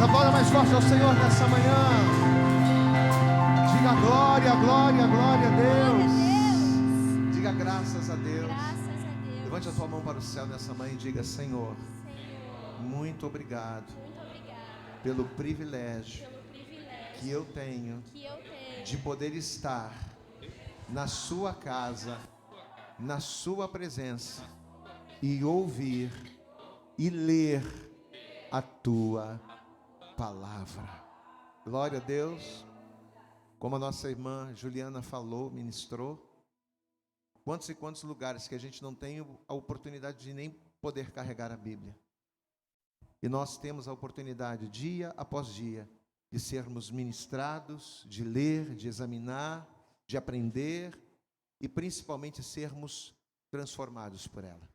Aplauda mais forte ao Senhor nessa manhã. Diga glória, glória, glória a Deus. Diga graças a Deus. Levante a tua mão para o céu nessa manhã e diga: Senhor, muito obrigado pelo privilégio que eu tenho de poder estar na sua casa, na sua presença, e ouvir e ler a tua palavra. Glória a Deus. Como a nossa irmã Juliana falou, ministrou, quantos e quantos lugares que a gente não tem a oportunidade de nem poder carregar a Bíblia. E nós temos a oportunidade, dia após dia, de sermos ministrados, de ler, de examinar, de aprender e principalmente sermos transformados por ela.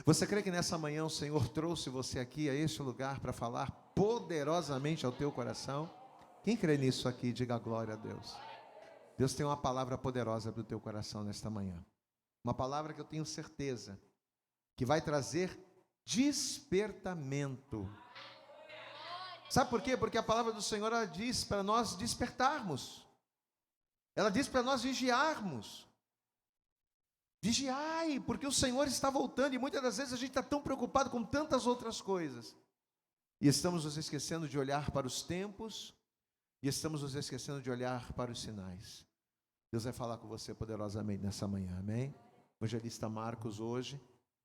Você crê que nessa manhã o Senhor trouxe você aqui a este lugar para falar poderosamente ao teu coração? Quem crê nisso aqui, diga glória a Deus. Deus tem uma palavra poderosa para o teu coração nesta manhã. Uma palavra que eu tenho certeza que vai trazer despertamento. Sabe por quê? Porque a palavra do Senhor, ela diz para nós despertarmos. Ela diz para nós vigiarmos. Vigiai, porque o Senhor está voltando, e muitas das vezes a gente está tão preocupado com tantas outras coisas, e estamos nos esquecendo de olhar para os tempos, e estamos nos esquecendo de olhar para os sinais. Deus vai falar com você poderosamente nessa manhã, amém? O evangelista Marcos hoje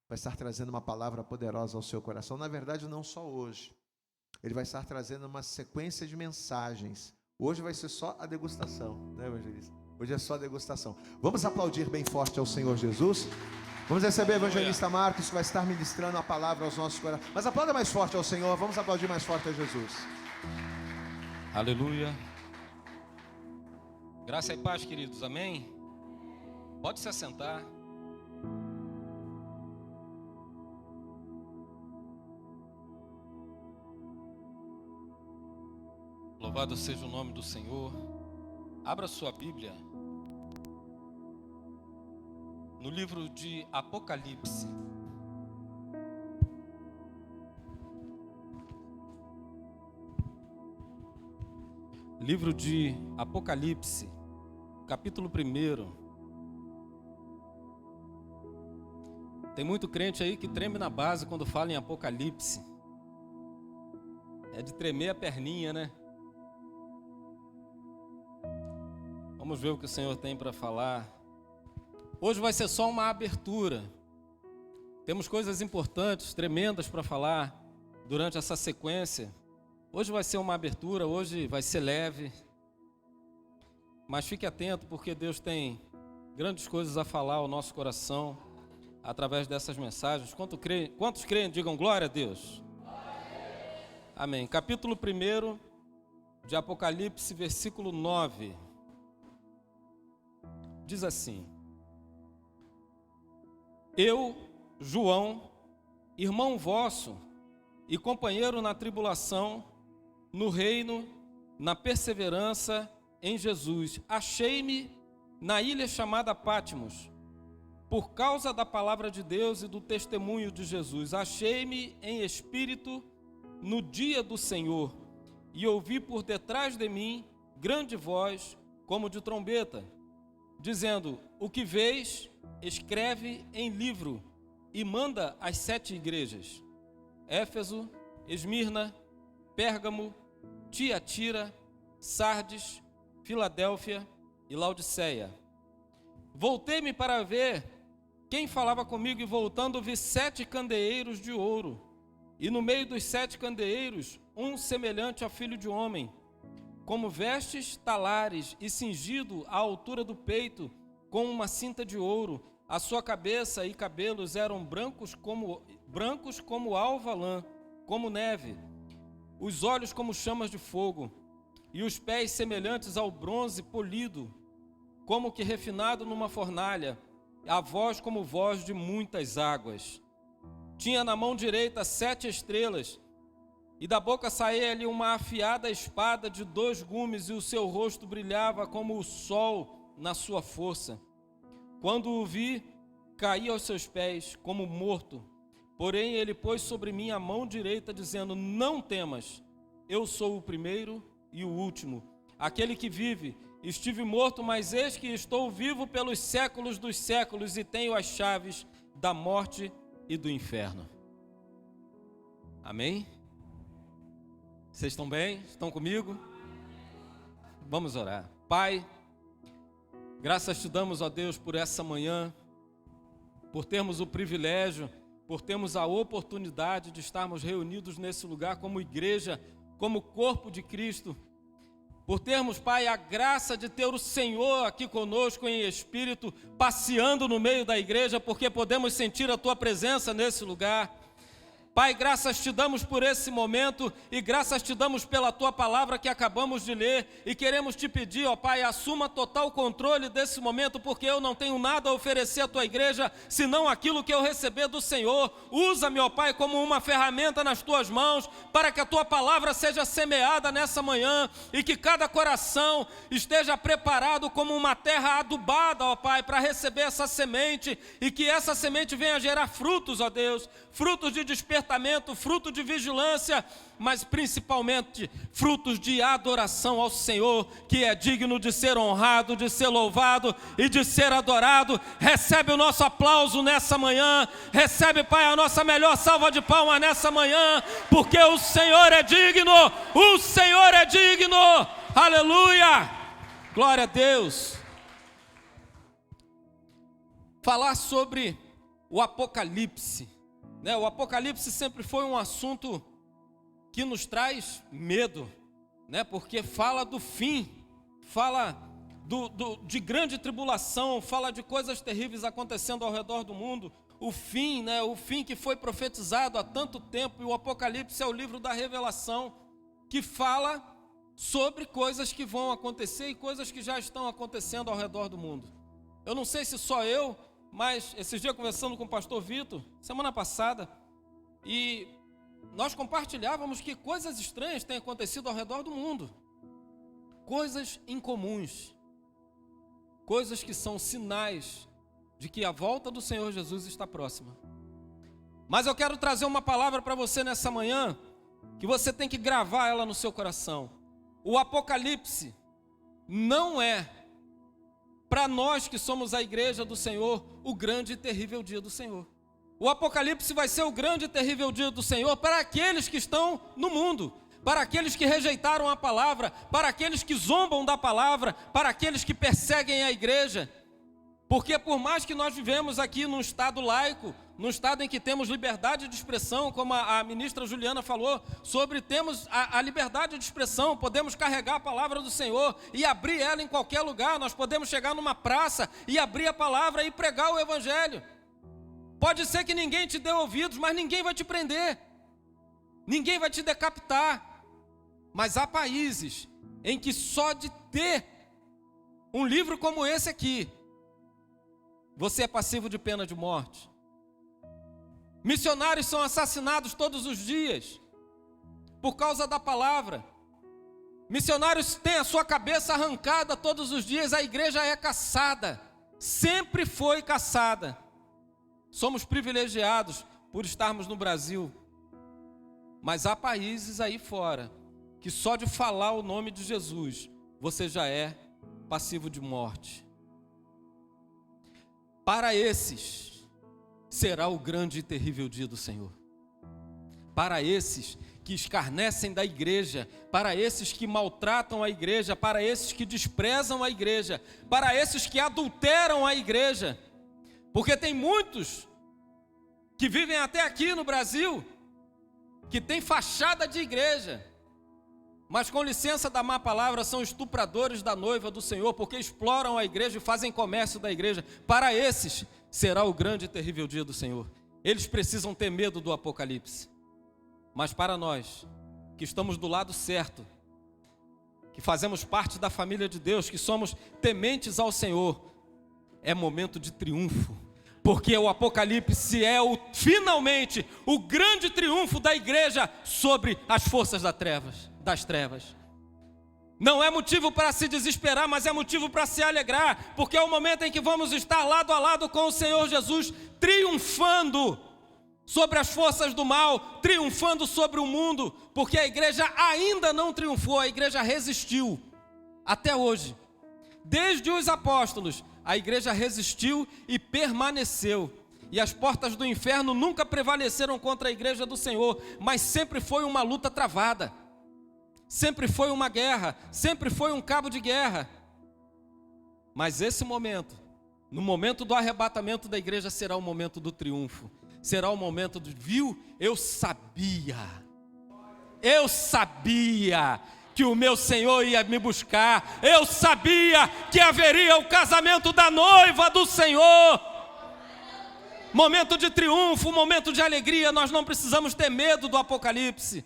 vai estar trazendo uma palavra poderosa ao seu coração. Na verdade, não só hoje, ele vai estar trazendo uma sequência de mensagens. Hoje vai ser só a degustação, né, evangelista? Hoje é só a degustação. Vamos aplaudir bem forte ao Senhor Jesus. Vamos receber o evangelista Marcos, que vai estar ministrando a palavra aos nossos corações. Mas aplauda mais forte ao Senhor. Vamos aplaudir mais forte a Jesus. Aleluia. Graça e paz, queridos, amém? Pode se assentar. Louvado seja o nome do Senhor. Abra sua Bíblia no livro de Apocalipse. Livro de Apocalipse, capítulo 1. Tem muito crente aí que treme na base quando fala em Apocalipse. É de tremer a perninha, né? Vamos ver o que o Senhor tem para falar. Hoje vai ser só uma abertura. Temos coisas importantes, tremendas para falar durante essa sequência. Hoje vai ser uma abertura, hoje vai ser leve. Mas fique atento, porque Deus tem grandes coisas a falar ao nosso coração através dessas mensagens. Quantos creem, digam glória a Deus. Amém. Capítulo 1 de Apocalipse, versículo 9. Diz assim: Eu, João, irmão vosso e companheiro na tribulação, no reino, na perseverança em Jesus, achei-me na ilha chamada Patmos, por causa da palavra de Deus e do testemunho de Jesus. Achei-me em espírito no dia do Senhor, e ouvi por detrás de mim grande voz, como de trombeta, dizendo: o que vês, escreve em livro e manda às 7 igrejas: Éfeso, Esmirna, Pérgamo, Tiatira, Sardes, Filadélfia e Laodiceia. Voltei-me para ver quem falava comigo, e voltando vi 7 candeeiros de ouro, e no meio dos 7 candeeiros um semelhante a filho de homem, como vestes talares e cingido à altura do peito com uma cinta de ouro. A sua cabeça e cabelos eram brancos como alva lã, como neve, os olhos como chamas de fogo, e os pés semelhantes ao bronze polido, como que refinado numa fornalha, a voz como voz de muitas águas. Tinha na mão direita 7 estrelas, e da boca saía-lhe uma afiada espada de 2 gumes, e o seu rosto brilhava como o sol na sua força. Quando o vi, caí aos seus pés como morto. Porém ele pôs sobre mim a mão direita, dizendo: não temas, eu sou o primeiro e o último, aquele que vive. Estive morto, mas eis que estou vivo pelos séculos dos séculos e tenho as chaves da morte e do inferno. Amém? Vocês estão bem? Estão comigo? Vamos orar. Pai, graças te damos, ó Deus, por essa manhã, por termos o privilégio, por termos a oportunidade de estarmos reunidos nesse lugar como igreja, como corpo de Cristo, por termos, Pai, a graça de ter o Senhor aqui conosco em espírito, passeando no meio da igreja, porque podemos sentir a Tua presença nesse lugar. Pai, graças te damos por esse momento e graças te damos pela Tua palavra que acabamos de ler e queremos te pedir, ó Pai, assuma total controle desse momento, porque eu não tenho nada a oferecer à Tua igreja, senão aquilo que eu receber do Senhor. Usa-me, ó Pai, como uma ferramenta nas Tuas mãos, para que a Tua palavra seja semeada nessa manhã e que cada coração esteja preparado como uma terra adubada, ó Pai, para receber essa semente e que essa semente venha gerar frutos, ó Deus, frutos de despertamento, fruto de vigilância, mas principalmente frutos de adoração ao Senhor, que é digno de ser honrado, de ser louvado e de ser adorado. Recebe o nosso aplauso nessa manhã, recebe, Pai, a nossa melhor salva de palmas nessa manhã, porque o Senhor é digno, o Senhor é digno, aleluia, glória a Deus. Falar sobre o Apocalipse. O Apocalipse sempre foi um assunto que nos traz medo, porque fala do fim, fala de grande tribulação, fala de coisas terríveis acontecendo ao redor do mundo, o fim que foi profetizado há tanto tempo, e o Apocalipse é o livro da revelação, que fala sobre coisas que vão acontecer e coisas que já estão acontecendo ao redor do mundo. Eu não sei se só eu, mas esses dias conversando com o pastor Vitor, semana passada, e nós compartilhávamos que coisas estranhas têm acontecido ao redor do mundo, coisas incomuns, coisas que são sinais de que a volta do Senhor Jesus está próxima. Mas eu quero trazer uma palavra para você nessa manhã, que você tem que gravar ela no seu coração. O Apocalipse não é, para nós que somos a igreja do Senhor, o grande e terrível dia do Senhor. O Apocalipse vai ser o grande e terrível dia do Senhor para aqueles que estão no mundo, para aqueles que rejeitaram a palavra, para aqueles que zombam da palavra, para aqueles que perseguem a igreja. Porque por mais que nós vivemos aqui num estado laico, num estado em que temos liberdade de expressão, como a ministra Juliana falou, temos a liberdade de expressão, podemos carregar a palavra do Senhor e abrir ela em qualquer lugar, nós podemos chegar numa praça e abrir a palavra e pregar o evangelho. Pode ser que ninguém te dê ouvidos, mas ninguém vai te prender, ninguém vai te decapitar. Mas há países em que só de ter um livro como esse aqui, você é passivo de pena de morte. Missionários são assassinados todos os dias por causa da palavra. Missionários têm a sua cabeça arrancada todos os dias. A igreja é caçada, sempre foi caçada. Somos privilegiados por estarmos no Brasil, mas há países aí fora que só de falar o nome de Jesus você já é passivo de morte. Para esses será o grande e terrível dia do Senhor. Para esses que escarnecem da igreja, para esses que maltratam a igreja, para esses que desprezam a igreja, para esses que adulteram a igreja. Porque tem muitos que vivem até aqui no Brasil, que tem fachada de igreja, mas com licença da má palavra, são estupradores da noiva do Senhor, porque exploram a igreja e fazem comércio da igreja. Para esses será o grande e terrível dia do Senhor. Eles precisam ter medo do Apocalipse. Mas para nós, que estamos do lado certo, que fazemos parte da família de Deus, que somos tementes ao Senhor, é momento de triunfo. Porque o Apocalipse é finalmente o grande triunfo da igreja sobre as forças das trevas. Não é motivo para se desesperar, mas é motivo para se alegrar, porque é o momento em que vamos estar lado a lado com o Senhor Jesus, triunfando sobre as forças do mal, triunfando sobre o mundo, porque a igreja ainda não triunfou, a igreja resistiu até hoje. Desde os apóstolos, a igreja resistiu e permaneceu. E as portas do inferno nunca prevaleceram contra a igreja do Senhor, mas sempre foi uma luta travada, sempre foi uma guerra, sempre foi um cabo de guerra. Mas esse momento, no momento do arrebatamento da igreja, será o momento do triunfo, será o momento do, viu, eu sabia que o meu Senhor ia me buscar, eu sabia que haveria o casamento da noiva do Senhor. Momento de triunfo, momento de alegria. Nós não precisamos ter medo do Apocalipse.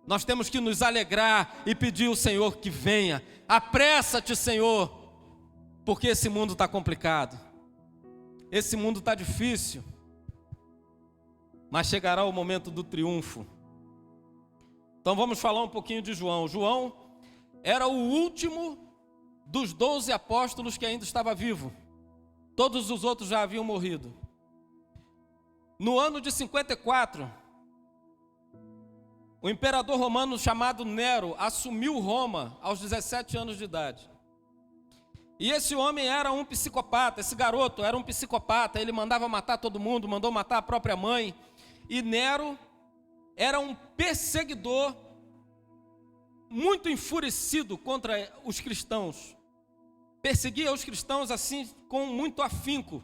Nós temos que nos alegrar e pedir ao Senhor que venha. Apressa-te, Senhor, porque esse mundo está complicado. Esse mundo está difícil. Mas chegará o momento do triunfo. Então vamos falar um pouquinho de João. João era o último dos 12 apóstolos que ainda estava vivo. Todos os outros já haviam morrido. No ano de 54, o imperador romano chamado Nero assumiu Roma aos 17 anos de idade. E esse homem era um psicopata, esse garoto era um psicopata, ele mandava matar todo mundo, mandou matar a própria mãe. E Nero era um perseguidor muito enfurecido contra os cristãos. Perseguia os cristãos assim com muito afinco.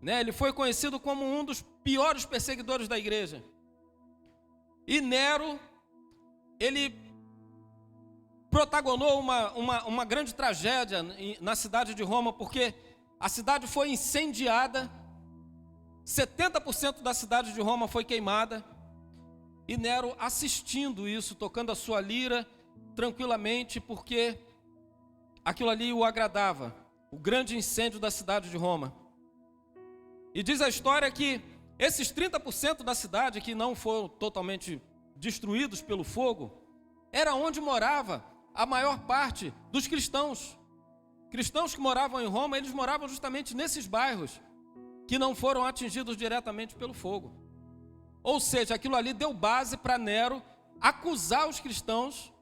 Ele foi conhecido como um dos piores perseguidores da igreja. E Nero, ele protagonou uma grande tragédia na cidade de Roma, porque a cidade foi incendiada, 70% da cidade de Roma foi queimada, e Nero assistindo isso, tocando a sua lira tranquilamente, porque aquilo ali o agradava, o grande incêndio da cidade de Roma. E diz a história que esses 30% da cidade que não foram totalmente destruídos pelo fogo, era onde morava a maior parte dos cristãos. Cristãos que moravam em Roma, eles moravam justamente nesses bairros que não foram atingidos diretamente pelo fogo. Ou seja, aquilo ali deu base para Nero acusar os cristãos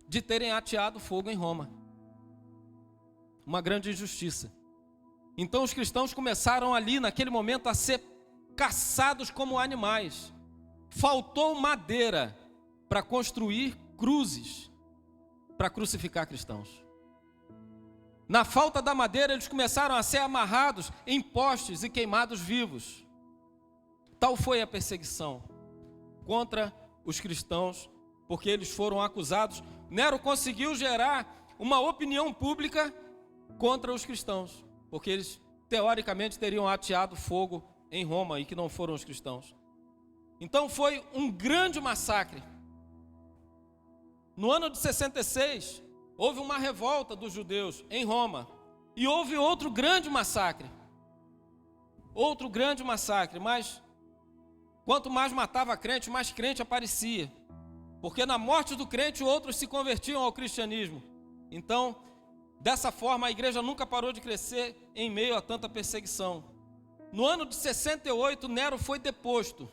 de terem ateado fogo em Roma. Uma grande injustiça. Então os cristãos começaram ali, naquele momento, a ser caçados como animais. Faltou madeira para construir cruzes, para crucificar cristãos. Na falta da madeira, eles começaram a ser amarrados em postes e queimados vivos. Tal foi a perseguição contra os cristãos, porque eles foram acusados. Nero conseguiu gerar uma opinião pública contra os cristãos, porque eles, teoricamente, teriam ateado fogo em Roma e que não foram os cristãos. Então foi um grande massacre. No ano de 66, houve uma revolta dos judeus em Roma. E houve outro grande massacre. Outro grande massacre, mas quanto mais matava crente, mais crente aparecia. Porque na morte do crente, outros se convertiam ao cristianismo. Então, dessa forma, a igreja nunca parou de crescer em meio a tanta perseguição. No ano de 68, Nero foi deposto.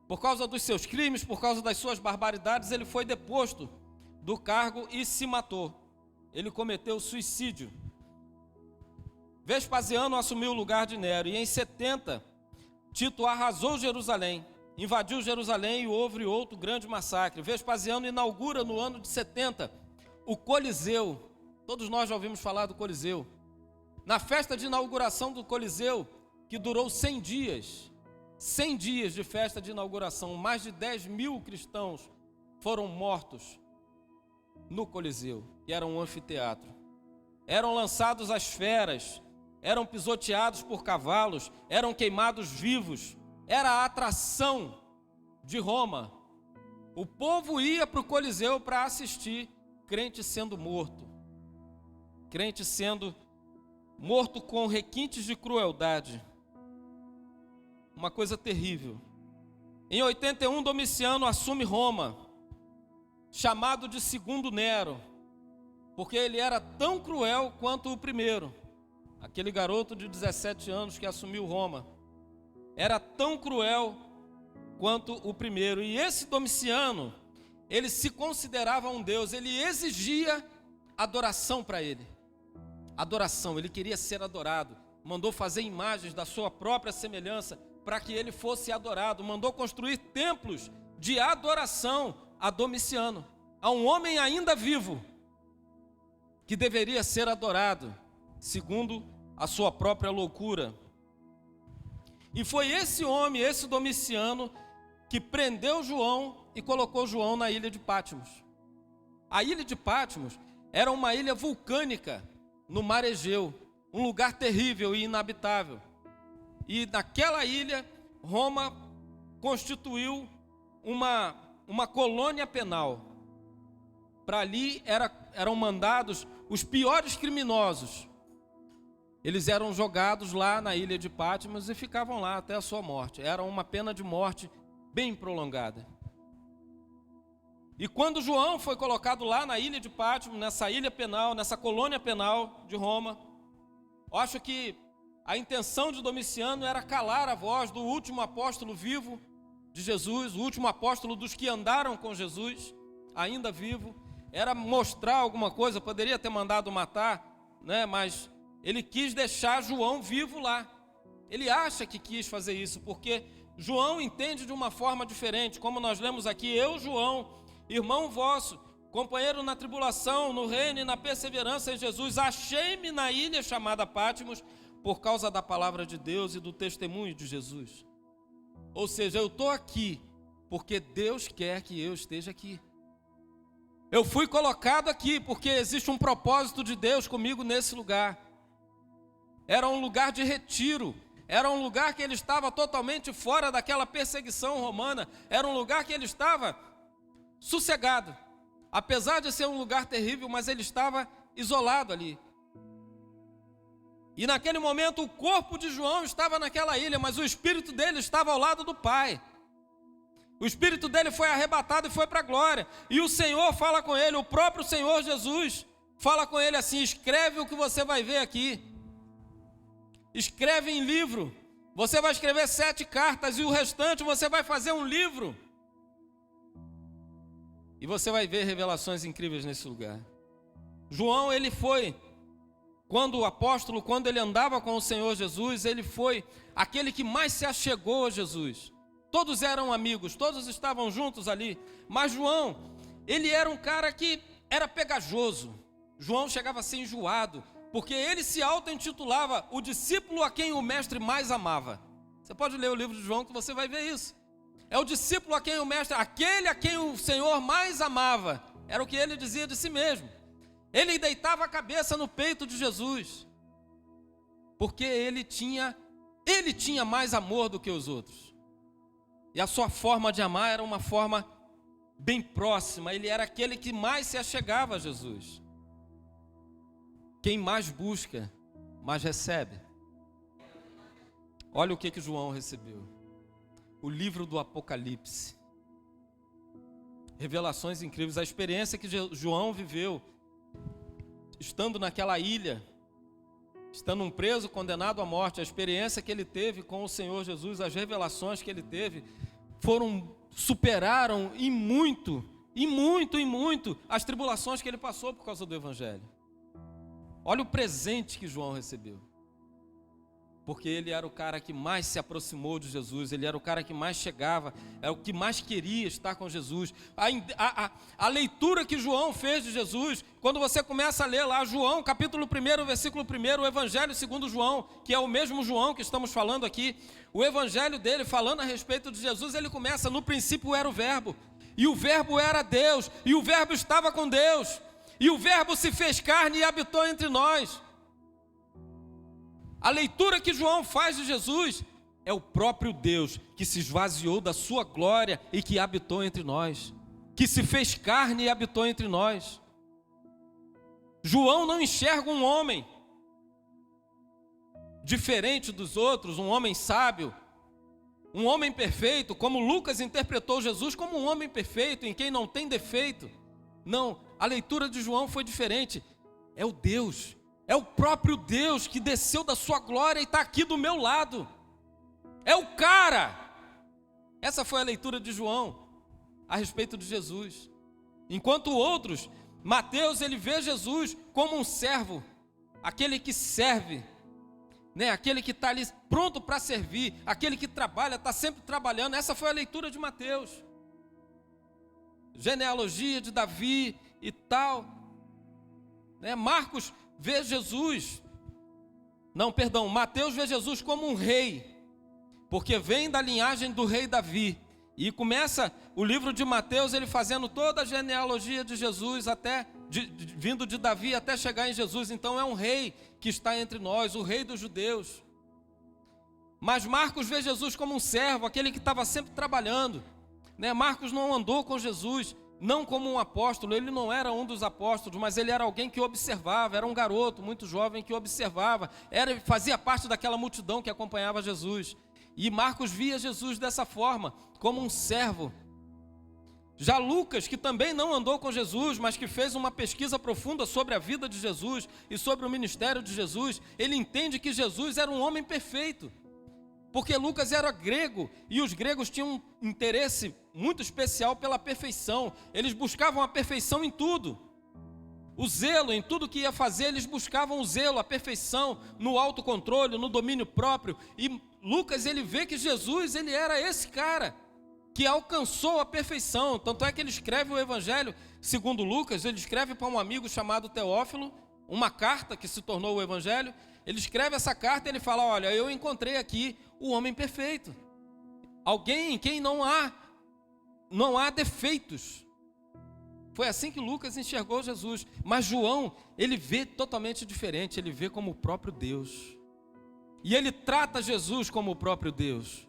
Por causa dos seus crimes, por causa das suas barbaridades, ele foi deposto do cargo e se matou. Ele cometeu suicídio. Vespasiano assumiu o lugar de Nero, e em 70, Tito arrasou Jerusalém, invadiu Jerusalém e houve outro grande massacre. Vespasiano inaugura no ano de 70 o Coliseu. Todos nós já ouvimos falar do Coliseu. Na festa de inauguração do Coliseu, que durou 100 dias, 100 dias de festa de inauguração, mais de 10.000 cristãos foram mortos no Coliseu, que era um anfiteatro. Eram lançados às feras, eram pisoteados por cavalos, eram queimados vivos. Era a atração de Roma. O povo ia para o Coliseu para assistir crente sendo morto. Crente sendo morto com requintes de crueldade. Uma coisa terrível. Em 81, Domiciano assume Roma, chamado de segundo Nero, porque ele era tão cruel quanto o primeiro, aquele garoto de 17 anos que assumiu Roma. era tão cruel quanto o primeiro. E esse Domiciano, ele se considerava um deus, ele exigia adoração para ele. Adoração, ele queria ser adorado. Mandou fazer imagens da sua própria semelhança para que ele fosse adorado. Mandou construir templos de adoração a Domiciano, a um homem ainda vivo, que deveria ser adorado, segundo a sua própria loucura. E foi esse homem, esse Domiciano, que prendeu João e colocou João na ilha de Patmos. A ilha de Patmos era uma ilha vulcânica no mar Egeu, um lugar terrível e inabitável. E naquela ilha, Roma constituiu uma colônia penal. Para ali eram mandados os piores criminosos. Eles eram jogados lá na ilha de Patmos e ficavam lá até a sua morte. Era uma pena de morte bem prolongada. E quando João foi colocado lá na ilha de Patmos, nessa ilha penal, nessa colônia penal de Roma, eu acho que a intenção de Domiciano era calar a voz do último apóstolo vivo de Jesus, o último apóstolo dos que andaram com Jesus, ainda vivo. Era mostrar alguma coisa, poderia ter mandado matar, né? Mas ele quis deixar João vivo lá. Ele acha que quis fazer isso, porque João entende de uma forma diferente, como nós lemos aqui: eu, João, irmão vosso, companheiro na tribulação, no reino e na perseverança em Jesus, achei-me na ilha chamada Patmos, por causa da palavra de Deus e do testemunho de Jesus. Ou seja, eu estou aqui, porque Deus quer que eu esteja aqui. Eu fui colocado aqui, porque existe um propósito de Deus comigo nesse lugar. Era um lugar de retiro, era um lugar que ele estava totalmente fora daquela perseguição romana, era um lugar que ele estava sossegado, apesar de ser um lugar terrível, mas ele estava isolado ali. E naquele momento o corpo de João estava naquela ilha, mas o espírito dele estava ao lado do Pai. O espírito dele foi arrebatado e foi para a glória. E o Senhor fala com ele, o próprio Senhor Jesus fala com ele assim: escreve o que você vai ver aqui. Escreve em livro. Você vai escrever 7 cartas e o restante você vai fazer um livro. E você vai ver revelações incríveis nesse lugar. João, ele foi, quando o apóstolo, quando ele andava com o Senhor Jesus, ele foi aquele que mais se achegou a Jesus. Todos eram amigos, todos estavam juntos ali. Mas João, ele era um cara que era pegajoso. João chegava a ser enjoado, porque ele se auto-intitulava o discípulo a quem o mestre mais amava. Você pode ler o livro de João que você vai ver isso. É o discípulo a quem o mestre, aquele a quem o Senhor mais amava. Era o que ele dizia de si mesmo. Ele deitava a cabeça no peito de Jesus, porque ele tinha mais amor do que os outros. E a sua forma de amar era uma forma bem próxima. Ele era aquele que mais se achegava a Jesus. Quem mais busca, mais recebe. Olha o que João recebeu. O livro do Apocalipse. Revelações incríveis. A experiência que João viveu, estando naquela ilha, estando um preso condenado à morte, a experiência que ele teve com o Senhor Jesus, as revelações que ele teve, superaram em muito as tribulações que ele passou por causa do Evangelho. Olha o presente que João recebeu. Porque ele era o cara que mais se aproximou de Jesus, ele era o cara que mais chegava, é o que mais queria estar com Jesus. A leitura que João fez de Jesus, quando você começa a ler lá João, capítulo 1, versículo 1, o Evangelho segundo João, que é o mesmo João que estamos falando aqui, o Evangelho dele, falando a respeito de Jesus, ele começa: no princípio era o Verbo, e o Verbo era Deus, e o Verbo estava com Deus, e o Verbo se fez carne e habitou entre nós. A leitura que João faz de Jesus é o próprio Deus que se esvaziou da sua glória e que habitou entre nós, que se fez carne e habitou entre nós. João não enxerga um homem diferente dos outros, um homem sábio, um homem perfeito, como Lucas interpretou Jesus como um homem perfeito, em quem não tem defeito. Não, a leitura de João foi diferente. É o Deus, é o próprio Deus que desceu da sua glória e está aqui do meu lado. é o cara. Essa foi a leitura de João a respeito de Jesus. Enquanto outros, Mateus, ele vê Jesus como um servo, aquele que serve, né? Aquele que está ali pronto para servir, aquele que trabalha, está sempre trabalhando. Essa foi a leitura de Mateus. Genealogia de Davi e tal, né? Marcos vê Jesus, Mateus vê Jesus como um rei, porque vem da linhagem do rei Davi. E começa o livro de Mateus, ele fazendo toda a genealogia de Jesus, vindo de Davi até chegar em Jesus. Então é um rei que está entre nós, o rei dos judeus. Mas Marcos vê Jesus como um servo, aquele que estava sempre trabalhando, né? Marcos não andou com Jesus, não como um apóstolo, ele não era um dos apóstolos, mas ele era alguém que observava, era um garoto muito jovem que observava, fazia parte daquela multidão que acompanhava Jesus. E Marcos via Jesus dessa forma, como um servo. Já Lucas, que também não andou com Jesus, mas que fez uma pesquisa profunda sobre a vida de Jesus e sobre o ministério de Jesus, ele entende que Jesus era um homem perfeito. Porque Lucas era grego e os gregos tinham um interesse muito especial pela perfeição. Eles buscavam a perfeição em tudo. O zelo, em tudo que ia fazer, eles buscavam o zelo, a perfeição, no autocontrole, no domínio próprio. E Lucas, ele vê que Jesus, ele era esse cara que alcançou a perfeição. Tanto é que ele escreve o Evangelho, segundo Lucas, ele escreve para um amigo chamado Teófilo, uma carta que se tornou o Evangelho. Ele escreve essa carta e ele fala: olha, eu encontrei aqui o homem perfeito, alguém em quem não há defeitos. Foi assim que Lucas enxergou Jesus. Mas João, ele vê totalmente diferente, ele vê como o próprio Deus. E ele trata Jesus como o próprio Deus.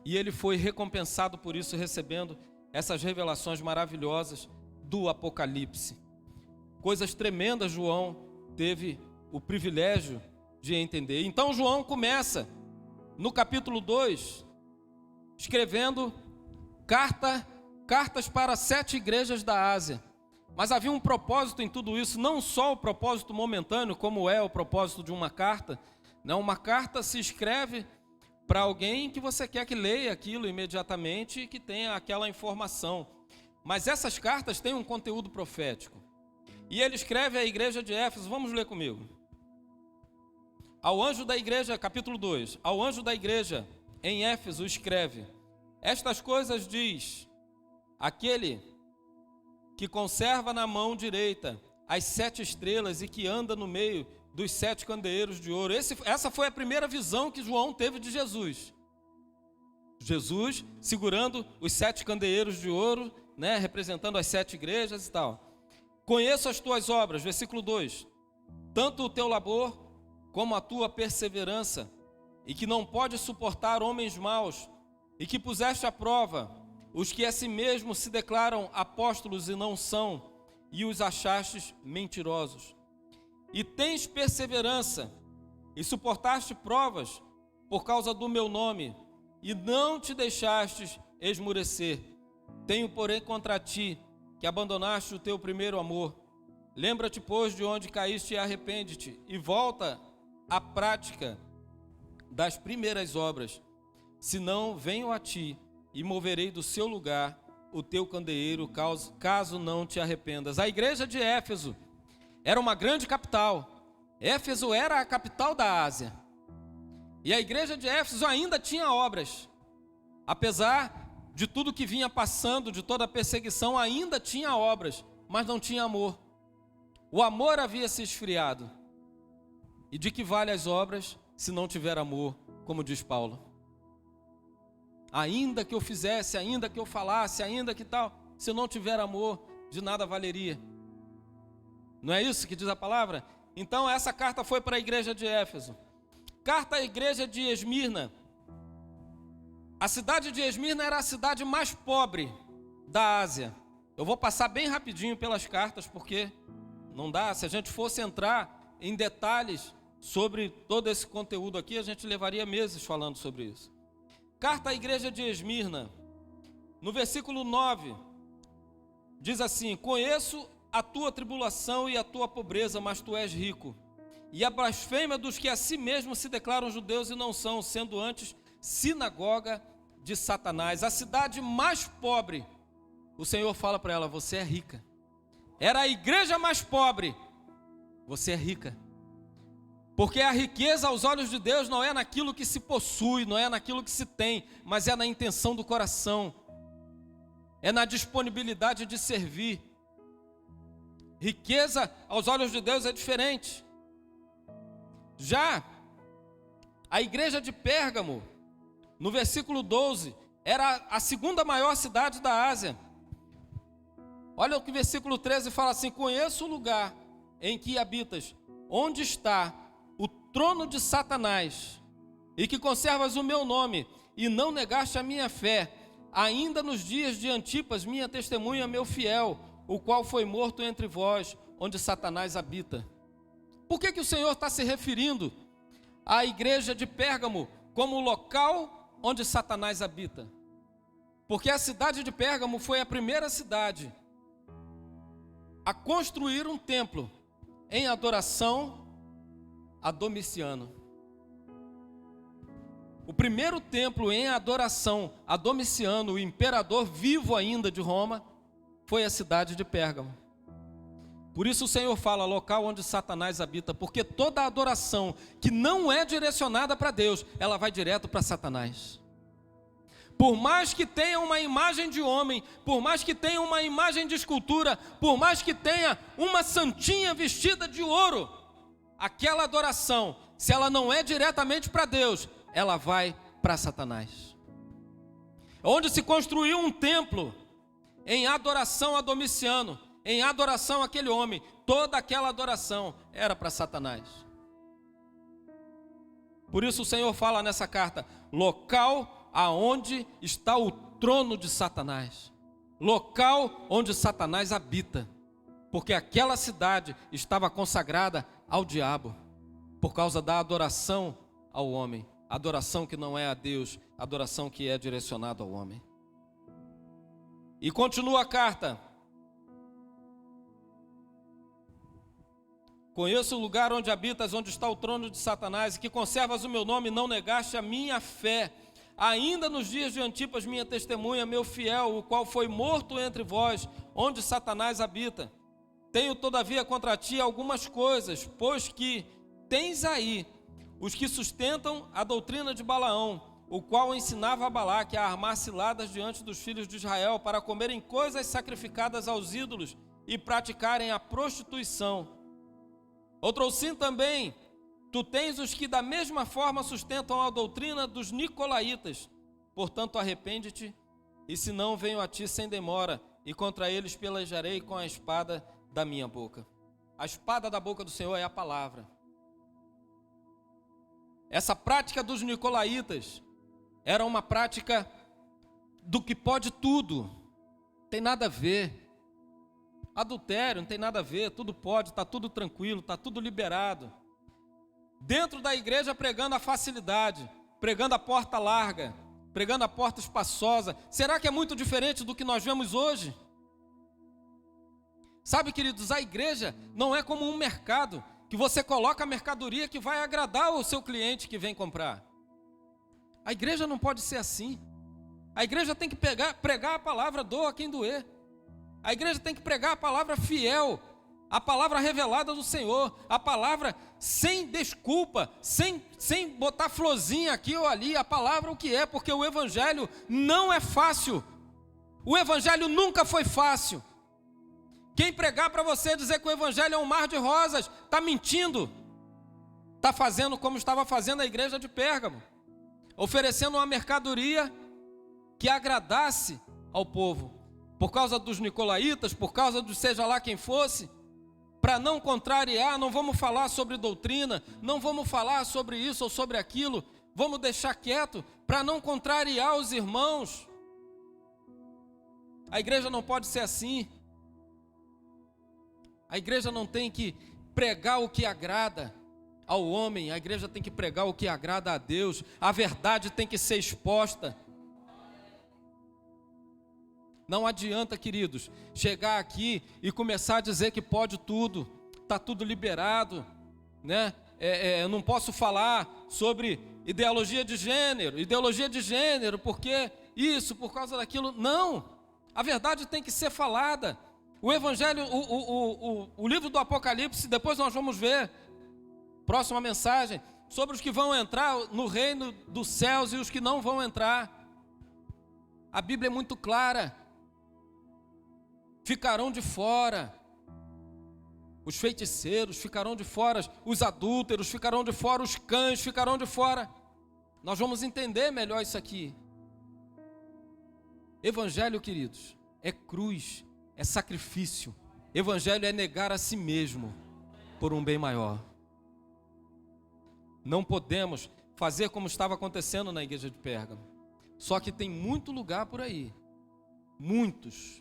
E ele foi recompensado por isso, recebendo essas revelações maravilhosas do Apocalipse. Coisas tremendas João teve o privilégio de entender. Então João começa no capítulo 2, escrevendo cartas para 7 igrejas da Ásia. Mas havia um propósito em tudo isso, não só o propósito momentâneo, como é o propósito de uma carta. Não, uma carta se escreve para alguém que você quer que leia aquilo imediatamente e que tenha aquela informação. Mas essas cartas têm um conteúdo profético. E ele escreve à igreja de Éfeso, vamos ler comigo. Ao anjo da igreja, capítulo 2, ao anjo da igreja em Éfeso escreve: estas coisas diz aquele que conserva na mão direita as 7 estrelas e que anda no meio dos 7 candeeiros de ouro. Essa foi a primeira visão que João teve de Jesus. Jesus segurando os 7 candeeiros de ouro, né, representando as 7 igrejas e tal. Conheço as tuas obras, versículo 2, tanto o teu labor como a tua perseverança, e que não pode suportar homens maus, e que puseste à prova os que a si mesmos se declaram apóstolos e não são, e os achastes mentirosos. E tens perseverança, e suportaste provas por causa do meu nome, e não te deixastes esmurecer. Tenho, porém, contra ti, que abandonaste o teu primeiro amor. Lembra-te, pois, de onde caíste e arrepende-te, e volta à prática das primeiras obras. Senão, venho a ti, e moverei do seu lugar o teu candeeiro, caso não te arrependas. A igreja de Éfeso era uma grande capital. Éfeso era a capital da Ásia. E a igreja de Éfeso ainda tinha obras. Apesar de tudo que vinha passando, de toda a perseguição, ainda tinha obras, mas não tinha amor. O amor havia se esfriado. E de que vale as obras se não tiver amor, como diz Paulo? Ainda que eu fizesse, ainda que eu falasse, ainda que tal, se não tiver amor, de nada valeria. Não é isso que diz a palavra? Então essa carta foi para a igreja de Éfeso. Carta à igreja de Esmirna. A cidade de Esmirna era a cidade mais pobre da Ásia. Eu vou passar bem rapidinho pelas cartas, porque não dá. Se a gente fosse entrar em detalhes sobre todo esse conteúdo aqui, a gente levaria meses falando sobre isso. Carta à igreja de Esmirna, no versículo 9, diz assim: conheço a tua tribulação e a tua pobreza, mas tu és rico. e a blasfêmia dos que a si mesmos se declaram judeus e não são, sendo antes sinagoga de Satanás. A cidade mais pobre, o Senhor fala para ela: você é rica. Era a igreja mais pobre, você é rica. Porque a riqueza aos olhos de Deus não é naquilo que se possui, não é naquilo que se tem, mas é na intenção do coração, é na disponibilidade de servir. Riqueza aos olhos de Deus é diferente. Já a igreja de Pérgamo, no versículo 12, era a segunda maior cidade da Ásia. Olha o que o versículo 13 fala assim: conheço o lugar em que habitas, onde está o trono de Satanás, e que conservas o meu nome, e não negaste a minha fé, ainda nos dias de Antipas, minha testemunha, meu fiel, o qual foi morto entre vós, onde Satanás habita. Por que o Senhor está se referindo à igreja de Pérgamo como o local onde Satanás habita? Porque a cidade de Pérgamo foi a primeira cidade a construir um templo em adoração a Domiciano. O primeiro templo em adoração a Domiciano, o imperador vivo ainda de Roma, foi a cidade de Pérgamo. Por isso o Senhor fala local onde Satanás habita, porque toda adoração que não é direcionada para Deus, ela vai direto para Satanás. Por mais que tenha uma imagem de homem, por mais que tenha uma imagem de escultura, por mais que tenha uma santinha vestida de ouro, aquela adoração, se ela não é diretamente para Deus, ela vai para Satanás. Onde se construiu um templo em adoração a Domiciano, em adoração àquele homem, toda aquela adoração era para Satanás. Por isso o Senhor fala nessa carta: local aonde está o trono de Satanás, local onde Satanás habita, porque aquela cidade estava consagrada ao diabo, por causa da adoração ao homem, adoração que não é a Deus, adoração que é direcionada ao homem. E continua a carta: conheço o lugar onde habitas, onde está o trono de Satanás, e que conservas o meu nome, e não negaste a minha fé, ainda nos dias de Antipas, minha testemunha, meu fiel, o qual foi morto entre vós, onde Satanás habita. Tenho todavia contra ti algumas coisas, pois que tens aí os que sustentam a doutrina de Balaão, o qual ensinava a Balaque a armar ciladas diante dos filhos de Israel, para comerem coisas sacrificadas aos ídolos e praticarem a prostituição. Outrosim também, tu tens os que da mesma forma sustentam a doutrina dos nicolaítas. Portanto, arrepende-te, e se não, venho a ti sem demora, e contra eles pelejarei com a espada da minha boca. A espada da boca do Senhor é a palavra. Essa prática dos nicolaítas era uma prática do que pode tudo, tem nada a ver. Adultério não tem nada a ver, tudo pode, está tudo tranquilo, está tudo liberado. Dentro da igreja pregando a facilidade, pregando a porta larga, pregando a porta espaçosa. Será que é muito diferente do que nós vemos hoje? Sabe, queridos, a igreja não é como um mercado, que você coloca a mercadoria que vai agradar o seu cliente que vem comprar. A igreja não pode ser assim. A igreja tem que pregar a palavra, doa quem doer. A igreja tem que pregar a palavra fiel, a palavra revelada do Senhor, a palavra sem desculpa, sem botar florzinha aqui ou ali, a palavra o que é, porque o evangelho não é fácil. O evangelho nunca foi fácil. Quem pregar para você dizer que o evangelho é um mar de rosas, está mentindo. Está fazendo como estava fazendo a igreja de Pérgamo, oferecendo uma mercadoria que agradasse ao povo. Por causa dos nicolaítas, por causa de seja lá quem fosse, para não contrariar, não vamos falar sobre doutrina, não vamos falar sobre isso ou sobre aquilo, vamos deixar quieto, para não contrariar os irmãos. A igreja não pode ser assim. A igreja não tem que pregar o que agrada ao homem, a igreja tem que pregar o que agrada a Deus, a verdade tem que ser exposta. Não adianta, queridos, chegar aqui e começar a dizer que pode tudo, está tudo liberado, né? eu não posso falar sobre ideologia de gênero, porque isso, por causa daquilo. Não, a verdade tem que ser falada. O Evangelho, o livro do Apocalipse, depois nós vamos ver, próxima mensagem, sobre os que vão entrar no reino dos céus e os que não vão entrar. A Bíblia é muito clara. Ficarão de fora os feiticeiros, ficarão de fora os adúlteros, ficarão de fora os cães, ficarão de fora. Nós vamos entender melhor isso aqui. Evangelho, queridos, é cruz, é sacrifício. Evangelho é negar a si mesmo por um bem maior. Não podemos fazer como estava acontecendo na igreja de Pérgamo. Só que tem muito lugar por aí. Muitos.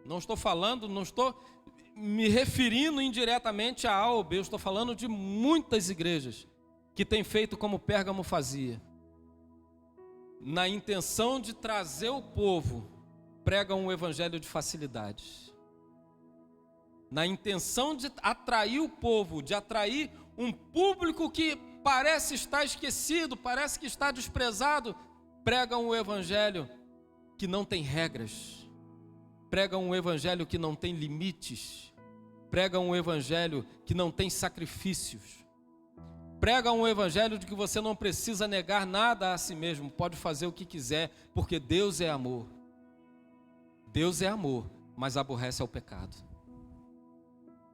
Não estou me referindo indiretamente a A ou B. Eu estou falando de muitas igrejas que têm feito como Pérgamo fazia. Na intenção de trazer o povo, pregam um evangelho de facilidades. Na intenção de atrair o povo, de atrair um público que parece estar esquecido, parece que está desprezado, pregam um evangelho que não tem regras. Pregam um evangelho que não tem limites. Pregam um evangelho que não tem sacrifícios. Pregam um evangelho de que você não precisa negar nada a si mesmo, pode fazer o que quiser, porque Deus é amor. Deus é amor, mas aborrece ao pecado.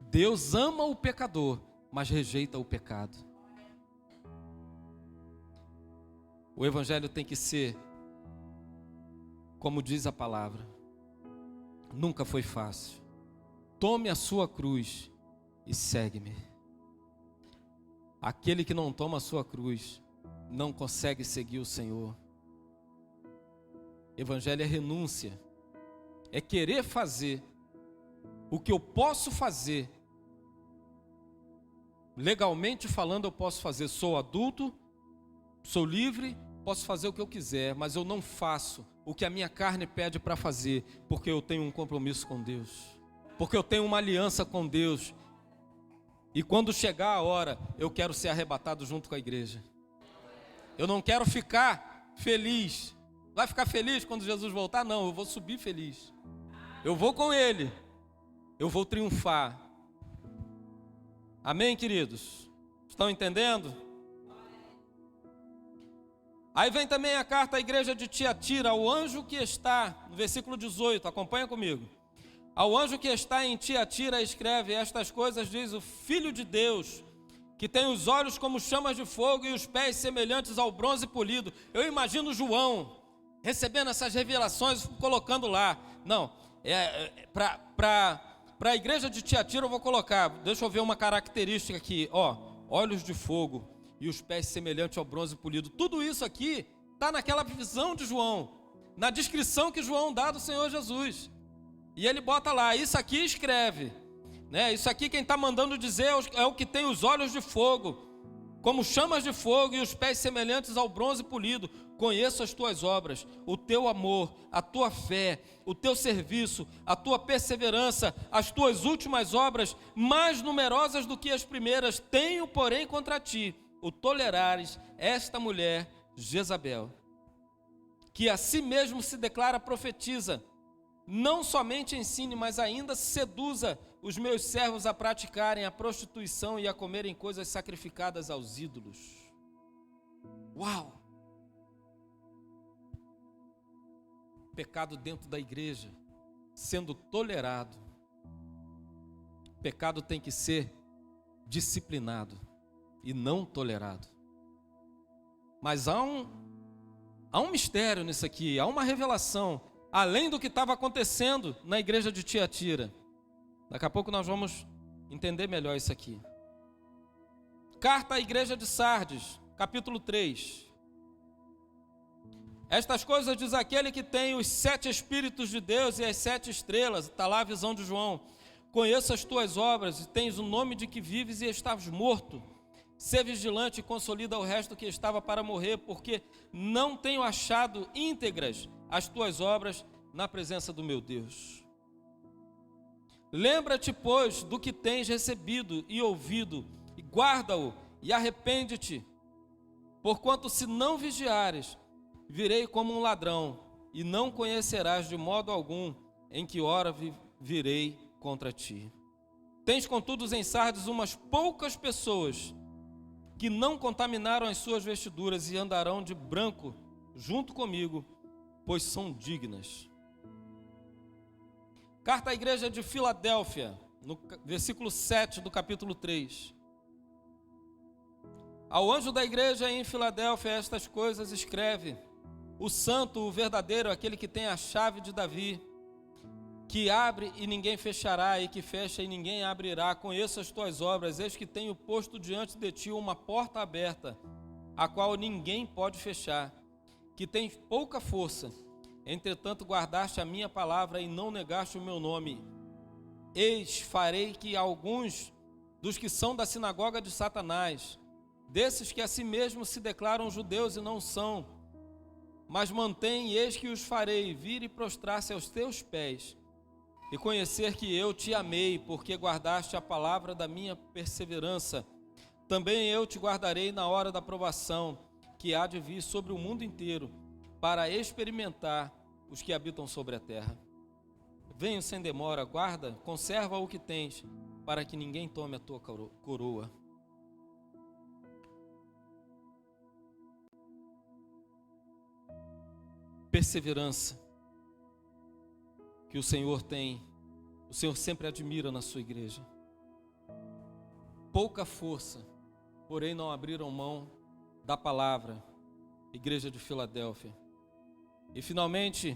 Deus ama o pecador, mas rejeita o pecado. O evangelho tem que ser, como diz a palavra, nunca foi fácil. Tome a sua cruz e segue-me. Aquele que não toma a sua cruz não consegue seguir o Senhor. Evangelho é renúncia. É querer fazer o que eu posso fazer. Legalmente falando, eu posso fazer. Sou adulto, sou livre, posso fazer o que eu quiser, mas eu não faço o que a minha carne pede para fazer, porque eu tenho um compromisso com Deus, porque eu tenho uma aliança com Deus, e quando chegar a hora, eu quero ser arrebatado junto com a igreja. Eu não quero ficar feliz. Vai ficar feliz quando Jesus voltar? Não, eu vou subir feliz. Eu vou com Ele, eu vou triunfar. Amém, queridos? Estão entendendo? Aí vem também a carta à igreja de Tiatira, ao anjo que está, no versículo 18, acompanha comigo. Ao anjo que está em Tiatira escreve: estas coisas diz o Filho de Deus, que tem os olhos como chamas de fogo e os pés semelhantes ao bronze polido. Eu imagino João recebendo essas revelações, colocando lá. Não, para a igreja de Tiatira eu vou colocar, deixa eu ver uma característica aqui, olhos de fogo e os pés semelhantes ao bronze polido. Tudo isso aqui está naquela visão de João, na descrição que João dá do Senhor Jesus. E ele bota lá, isso aqui escreve, né? Isso aqui quem está mandando dizer é o que tem os olhos de fogo, como chamas de fogo e os pés semelhantes ao bronze polido. Conheço as tuas obras, o teu amor, a tua fé, o teu serviço, a tua perseverança, as tuas últimas obras, mais numerosas do que as primeiras. Tenho, porém, contra ti o tolerares esta mulher Jezabel, que a si mesmo se declara profetiza. Não somente ensine, mas ainda seduza os meus servos a praticarem a prostituição e a comerem coisas sacrificadas aos ídolos. Uau! Pecado dentro da igreja, sendo tolerado. Pecado tem que ser disciplinado e não tolerado. Mas há um mistério nisso aqui, há uma revelação, além do que estava acontecendo na igreja de Tiatira. Daqui a pouco nós vamos entender melhor isso aqui. Carta à igreja de Sardes, capítulo 3. Estas coisas diz aquele que tem os 7 Espíritos de Deus e as 7 estrelas. Está lá a visão de João. Conheço as tuas obras e tens o nome de que vives e estás morto. Sê vigilante e consolida o resto que estava para morrer, porque não tenho achado íntegras as tuas obras na presença do meu Deus. Lembra-te, pois, do que tens recebido e ouvido, e guarda-o, e arrepende-te, porquanto se não vigiares, virei como um ladrão, e não conhecerás de modo algum em que hora virei contra ti. Tens, contudo, em Sardes umas poucas pessoas que não contaminaram as suas vestiduras e andarão de branco junto comigo, pois são dignas. Carta à igreja de Filadélfia, no versículo 7 do capítulo 3. Ao anjo da igreja em Filadélfia estas coisas escreve: o santo, o verdadeiro, aquele que tem a chave de Davi, que abre e ninguém fechará, e que fecha e ninguém abrirá. Conheço as tuas obras, eis que tenho posto diante de ti uma porta aberta, a qual ninguém pode fechar, que tens pouca força, entretanto guardaste a minha palavra e não negaste o meu nome. Eis, farei que alguns dos que são da sinagoga de Satanás, desses que a si mesmos se declaram judeus e não são, mas mantém, eis que os farei vir e prostrar-se aos teus pés, e conhecer que eu te amei, porque guardaste a palavra da minha perseverança. Também eu te guardarei na hora da provação, que há de vir sobre o mundo inteiro, para experimentar os que habitam sobre a terra. Venho sem demora, guarda, conserva o que tens, para que ninguém tome a tua coroa. Perseverança que o Senhor tem, o Senhor sempre admira na sua igreja. Pouca força, porém não abriram mão da palavra, igreja de Filadélfia. E finalmente,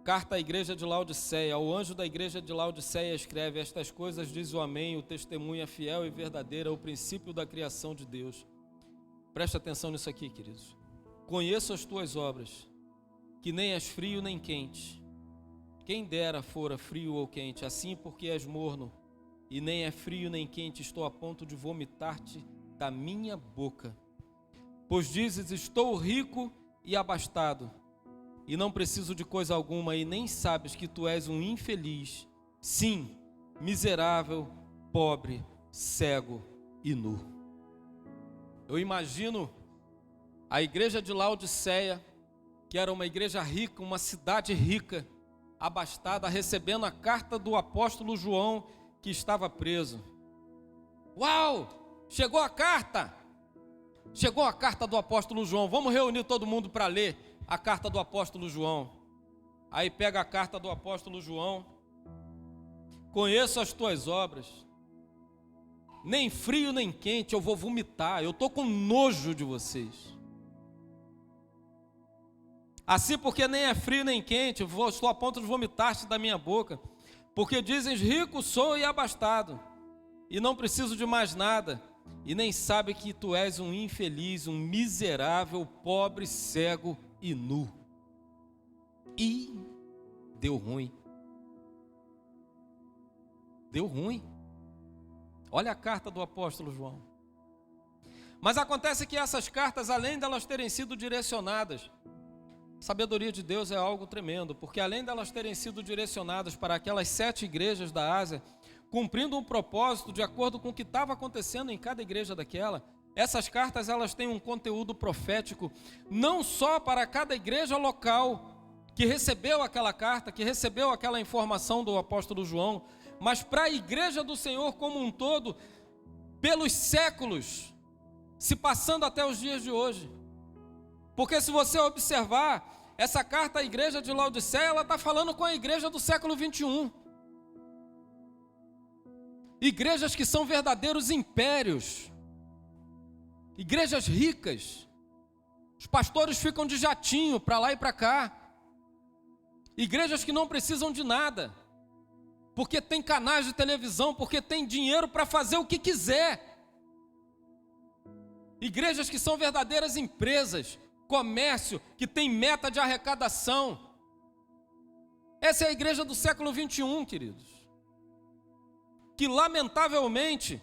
carta à igreja de Laodiceia. Ao anjo da igreja de Laodiceia escreve: estas coisas diz o Amém, o testemunha fiel e verdadeira, o princípio da criação de Deus. Preste atenção nisso aqui, queridos. Conheço as tuas obras, que nem és frio nem quente. Quem dera fora frio ou quente, assim porque és morno, e nem é frio nem quente, estou a ponto de vomitar-te da minha boca. Pois dizes: estou rico e abastado, e não preciso de coisa alguma, e nem sabes que tu és um infeliz, sim, miserável, pobre, cego e nu. Eu imagino a igreja de Laodiceia, que era uma igreja rica, uma cidade rica, abastada, recebendo a carta do apóstolo João, que estava preso. Uau! Chegou a carta! Chegou a carta do apóstolo João. Vamos reunir todo mundo para ler a carta do apóstolo João. Aí pega a carta do apóstolo João. Conheço as tuas obras. Nem frio nem quente, eu vou vomitar. Eu estou com nojo de vocês. Assim porque nem é frio nem quente, estou a ponto de vomitar-te da minha boca. Porque dizes: rico sou e abastado, e não preciso de mais nada, e nem sabe que tu és um infeliz, um miserável, pobre, cego e nu. E deu ruim. Deu ruim. Olha a carta do apóstolo João. Mas acontece que essas cartas, além delas terem sido direcionadas, a sabedoria de Deus é algo tremendo, porque além delas terem sido direcionadas para aquelas 7 igrejas da Ásia, cumprindo um propósito de acordo com o que estava acontecendo em cada igreja daquela, essas cartas elas têm um conteúdo profético, não só para cada igreja local que recebeu aquela carta, que recebeu aquela informação do apóstolo João, mas para a igreja do Senhor como um todo, pelos séculos, se passando até os dias de hoje. Porque se você observar, essa carta à igreja de Laodiceia, ela está falando com a igreja do século 21. Igrejas que são verdadeiros impérios. Igrejas ricas. Os pastores ficam de jatinho para lá e para cá. Igrejas que não precisam de nada. Porque tem canais de televisão, porque tem dinheiro para fazer o que quiser. Igrejas que são verdadeiras empresas. Comércio, que tem meta de arrecadação. Essa é a igreja do século 21, queridos. Que lamentavelmente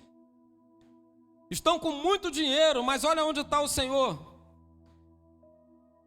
estão com muito dinheiro, mas olha onde está o Senhor.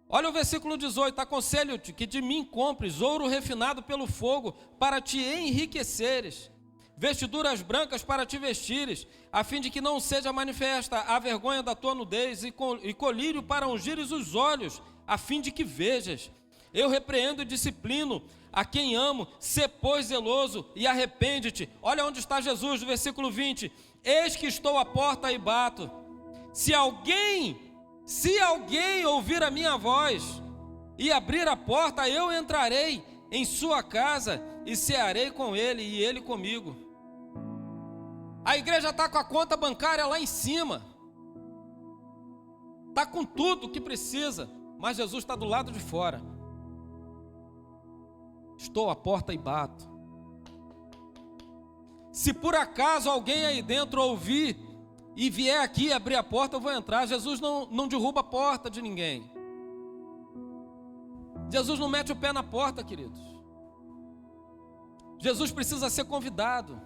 Olha o versículo 18: aconselho-te que de mim compres ouro refinado pelo fogo, para te enriqueceres, vestiduras brancas para te vestires, a fim de que não seja manifesta a vergonha da tua nudez, e colírio para ungires os olhos, a fim de que vejas. Eu repreendo e disciplino a quem amo, sê pois zeloso e arrepende-te. Olha onde está Jesus, no versículo 20: eis que estou à porta e bato. Se alguém ouvir a minha voz e abrir a porta, eu entrarei em sua casa e cearei com ele e ele comigo. A igreja está com a conta bancária lá em cima, está com tudo que precisa, mas Jesus está do lado de fora. Estou à porta e bato. Se por acaso alguém aí dentro ouvir e vier aqui abrir a porta, eu vou entrar. Jesus não derruba a porta de ninguém. Jesus não mete o pé na porta, queridos. Jesus precisa ser convidado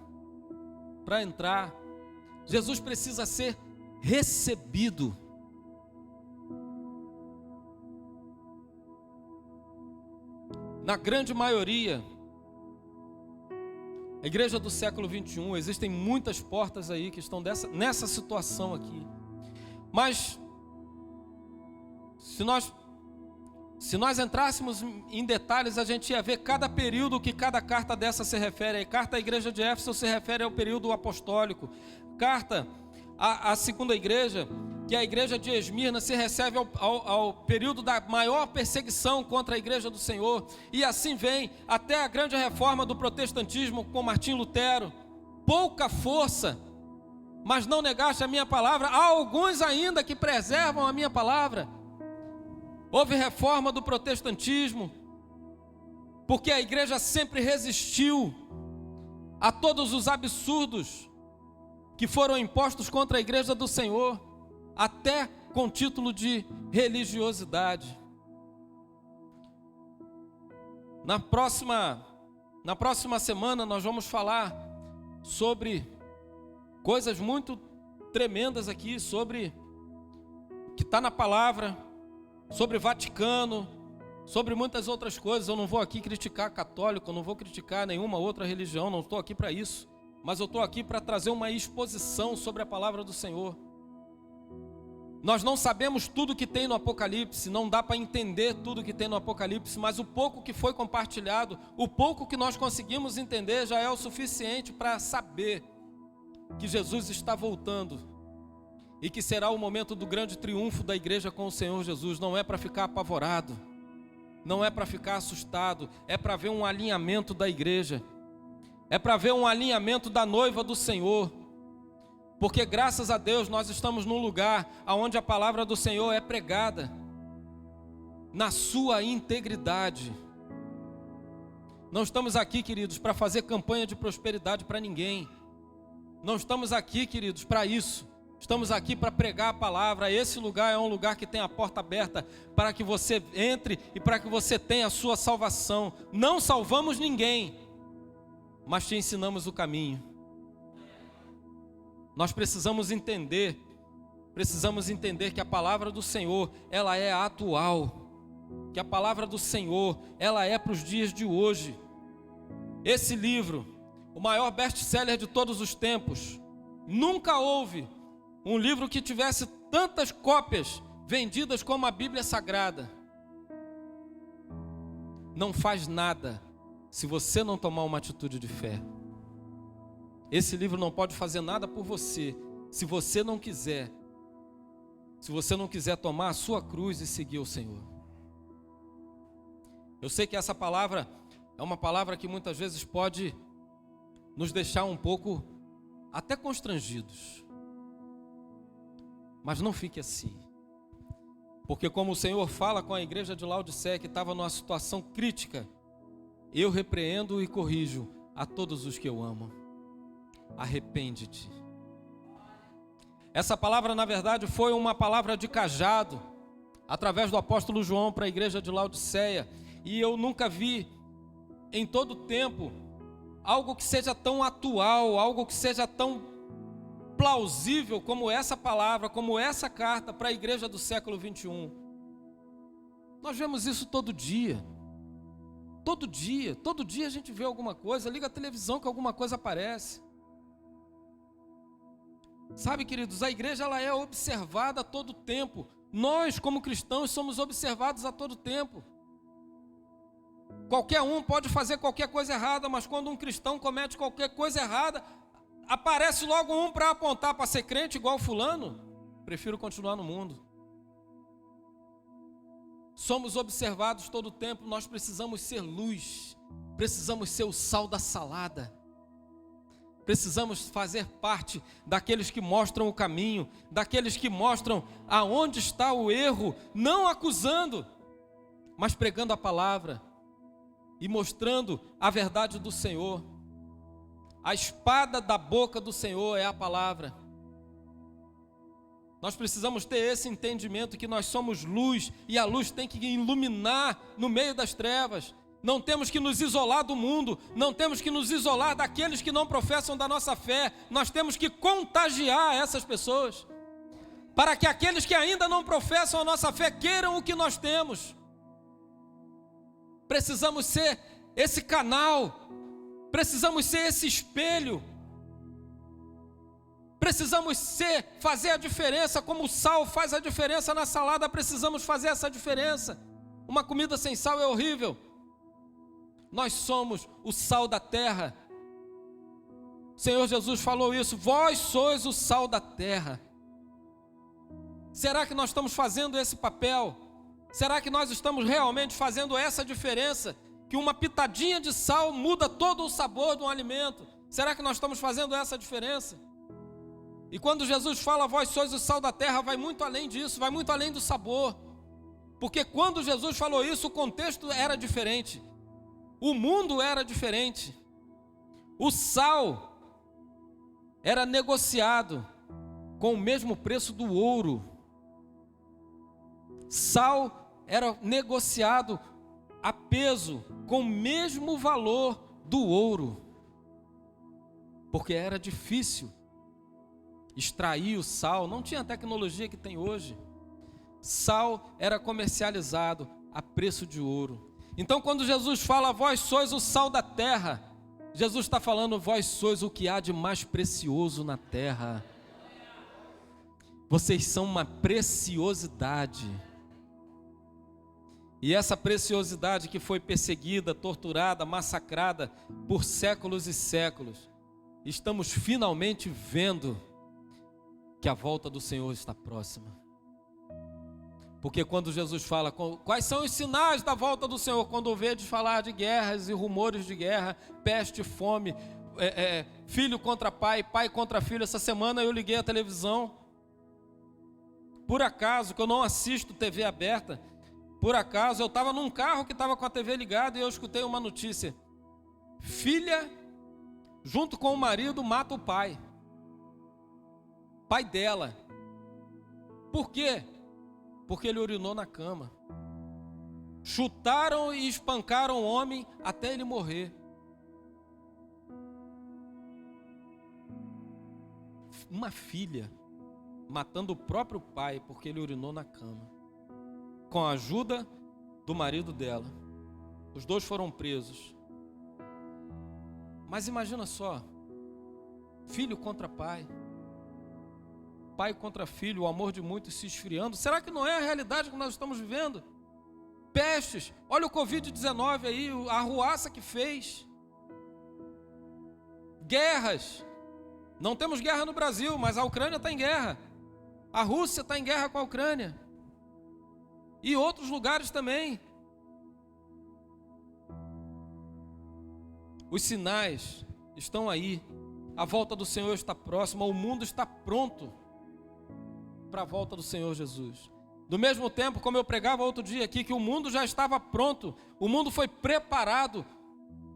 para entrar. Jesus precisa ser recebido. Na grande maioria, a igreja do século 21, existem muitas portas aí que estão nessa situação aqui. Mas, se nós entrássemos em detalhes, a gente ia ver cada período que cada carta dessa se refere. A carta à igreja de Éfeso se refere ao período apostólico. Carta à segunda igreja, que é a igreja de Esmirna, se recebe ao período da maior perseguição contra a igreja do Senhor. E assim vem até a grande reforma do protestantismo com Martim Lutero. Pouca força, mas não negaste a minha palavra. Há alguns ainda que preservam a minha palavra. Houve reforma do protestantismo, porque a igreja sempre resistiu a todos os absurdos que foram impostos contra a igreja do Senhor, até com título de religiosidade. Na próxima semana nós vamos falar sobre coisas muito tremendas aqui, sobre o que está na palavra, sobre Vaticano, sobre muitas outras coisas. Eu não vou aqui criticar católico, eu não vou criticar nenhuma outra religião, não estou aqui para isso, mas eu estou aqui para trazer uma exposição sobre a palavra do Senhor. Nós não sabemos tudo que tem no Apocalipse, não dá para entender tudo que tem no Apocalipse, mas o pouco que foi compartilhado, o pouco que nós conseguimos entender já é o suficiente para saber que Jesus está voltando e que será o momento do grande triunfo da igreja com o Senhor Jesus. Não é para ficar apavorado, não é para ficar assustado, é para ver um alinhamento da igreja, é para ver um alinhamento da noiva do Senhor. Porque graças a Deus nós estamos num lugar onde a palavra do Senhor é pregada na sua integridade. Não estamos aqui, queridos, para fazer campanha de prosperidade para ninguém. Não estamos aqui, queridos, para isso. Estamos aqui para pregar a palavra. Esse lugar é um lugar que tem a porta aberta para que você entre e para que você tenha a sua salvação. Não salvamos ninguém, mas te ensinamos o caminho. Nós precisamos entender que a palavra do Senhor, ela é atual, que a palavra do Senhor, ela é para os dias de hoje. Esse livro, o maior best-seller de todos os tempos, nunca houve um livro que tivesse tantas cópias vendidas como a Bíblia Sagrada. Não faz nada se você não tomar uma atitude de fé. Esse livro não pode fazer nada por você, se você não quiser tomar a sua cruz e seguir o Senhor. Eu sei que essa palavra é uma palavra que muitas vezes pode nos deixar um pouco até constrangidos. Mas não fique assim. Porque como o Senhor fala com a igreja de Laodiceia, que estava numa situação crítica, eu repreendo e corrijo a todos os que eu amo. Arrepende-te. Essa palavra, na verdade, foi uma palavra de cajado, através do apóstolo João para a igreja de Laodiceia. E eu nunca vi, em todo o tempo, algo que seja tão atual, algo que seja tão plausível como essa palavra, como essa carta para a igreja do século 21. Nós vemos isso todo dia. Todo dia a gente vê alguma coisa, liga a televisão que alguma coisa aparece. Sabe, queridos, a igreja ela é observada a todo tempo. Nós, como cristãos, somos observados a todo tempo. Qualquer um pode fazer qualquer coisa errada, mas quando um cristão comete qualquer coisa errada, aparece logo um para apontar para ser crente igual fulano. Prefiro continuar no mundo. Somos observados todo o tempo, nós precisamos ser luz, precisamos ser o sal da salada. Precisamos fazer parte daqueles que mostram o caminho, daqueles que mostram aonde está o erro, não acusando, mas pregando a palavra e mostrando a verdade do Senhor. A espada da boca do Senhor é a palavra. Nós precisamos ter esse entendimento que nós somos luz e a luz tem que iluminar no meio das trevas. Não temos que nos isolar do mundo, não temos que nos isolar daqueles que não professam da nossa fé. Nós temos que contagiar essas pessoas, para que aqueles que ainda não professam a nossa fé queiram o que nós temos. Precisamos ser esse canal, precisamos ser esse espelho, precisamos fazer a diferença, como o sal faz a diferença na salada, precisamos fazer essa diferença. Uma comida sem sal é horrível. Nós somos o sal da terra. O Senhor Jesus falou isso, vós sois o sal da terra. Será que nós estamos fazendo esse papel? Será que nós estamos realmente fazendo essa diferença? Que uma pitadinha de sal muda todo o sabor de um alimento. Será que nós estamos fazendo essa diferença? E quando Jesus fala, vós sois o sal da terra, vai muito além disso, vai muito além do sabor. Porque quando Jesus falou isso, o contexto era diferente. O mundo era diferente. O sal era negociado com o mesmo preço do ouro. Sal era negociado a peso com o mesmo valor do ouro. Porque era difícil extrair o sal, não tinha a tecnologia que tem hoje. Sal era comercializado a preço de ouro. Então quando Jesus fala, vós sois o sal da terra, Jesus está falando, vós sois o que há de mais precioso na terra. Vocês são uma preciosidade. E essa preciosidade que foi perseguida, torturada, massacrada por séculos e séculos, estamos finalmente vendo que a volta do Senhor está próxima. Porque quando Jesus fala, quais são os sinais da volta do Senhor? Quando ouvedes falar de guerras e rumores de guerra, peste, fome, filho contra pai, pai contra filho. Essa semana eu liguei a televisão, por acaso, que eu não assisto TV aberta, por acaso eu estava num carro que estava com a TV ligada e eu escutei uma notícia. Filha, junto com o marido, mata o pai. Pai dela. Por quê? Porque ele urinou na cama. Chutaram e espancaram o homem até ele morrer. Uma filha matando o próprio pai porque ele urinou na cama, com a ajuda do marido dela. Os dois foram presos. Mas imagina só, filho contra pai, pai contra filho, o amor de muitos se esfriando. Será que não é a realidade que nós estamos vivendo? Pestes, olha o Covid-19 aí, a arruaça que fez. Guerras, não temos guerra no Brasil, mas a Ucrânia está em guerra. A Rússia está em guerra com a Ucrânia. E outros lugares também. Os sinais estão aí. A volta do Senhor está próxima, o mundo está pronto para a volta do Senhor Jesus. Do mesmo tempo, como eu pregava outro dia aqui, que o mundo já estava pronto, o mundo foi preparado,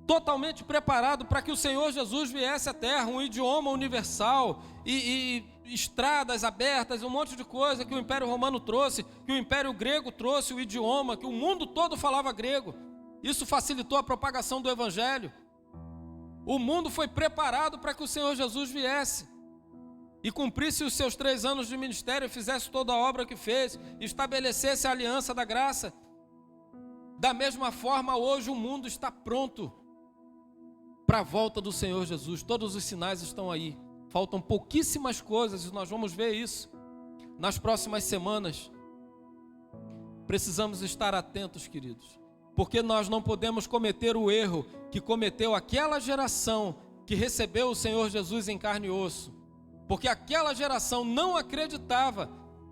totalmente preparado para que o Senhor Jesus viesse à terra, um idioma universal e estradas abertas, um monte de coisa que o Império Romano trouxe, que o Império Grego trouxe, o idioma, que o mundo todo falava grego. Isso facilitou a propagação do Evangelho. O mundo foi preparado para que o Senhor Jesus viesse e cumprisse os seus 3 anos de ministério, fizesse toda a obra que fez, estabelecesse a aliança da graça. Da mesma forma, hoje o mundo está pronto para a volta do Senhor Jesus. Todos os sinais estão aí. Faltam pouquíssimas coisas e nós vamos ver isso nas próximas semanas. Precisamos estar atentos, queridos, porque nós não podemos cometer o erro que cometeu aquela geração que recebeu o Senhor Jesus em carne e osso, porque aquela geração não acreditava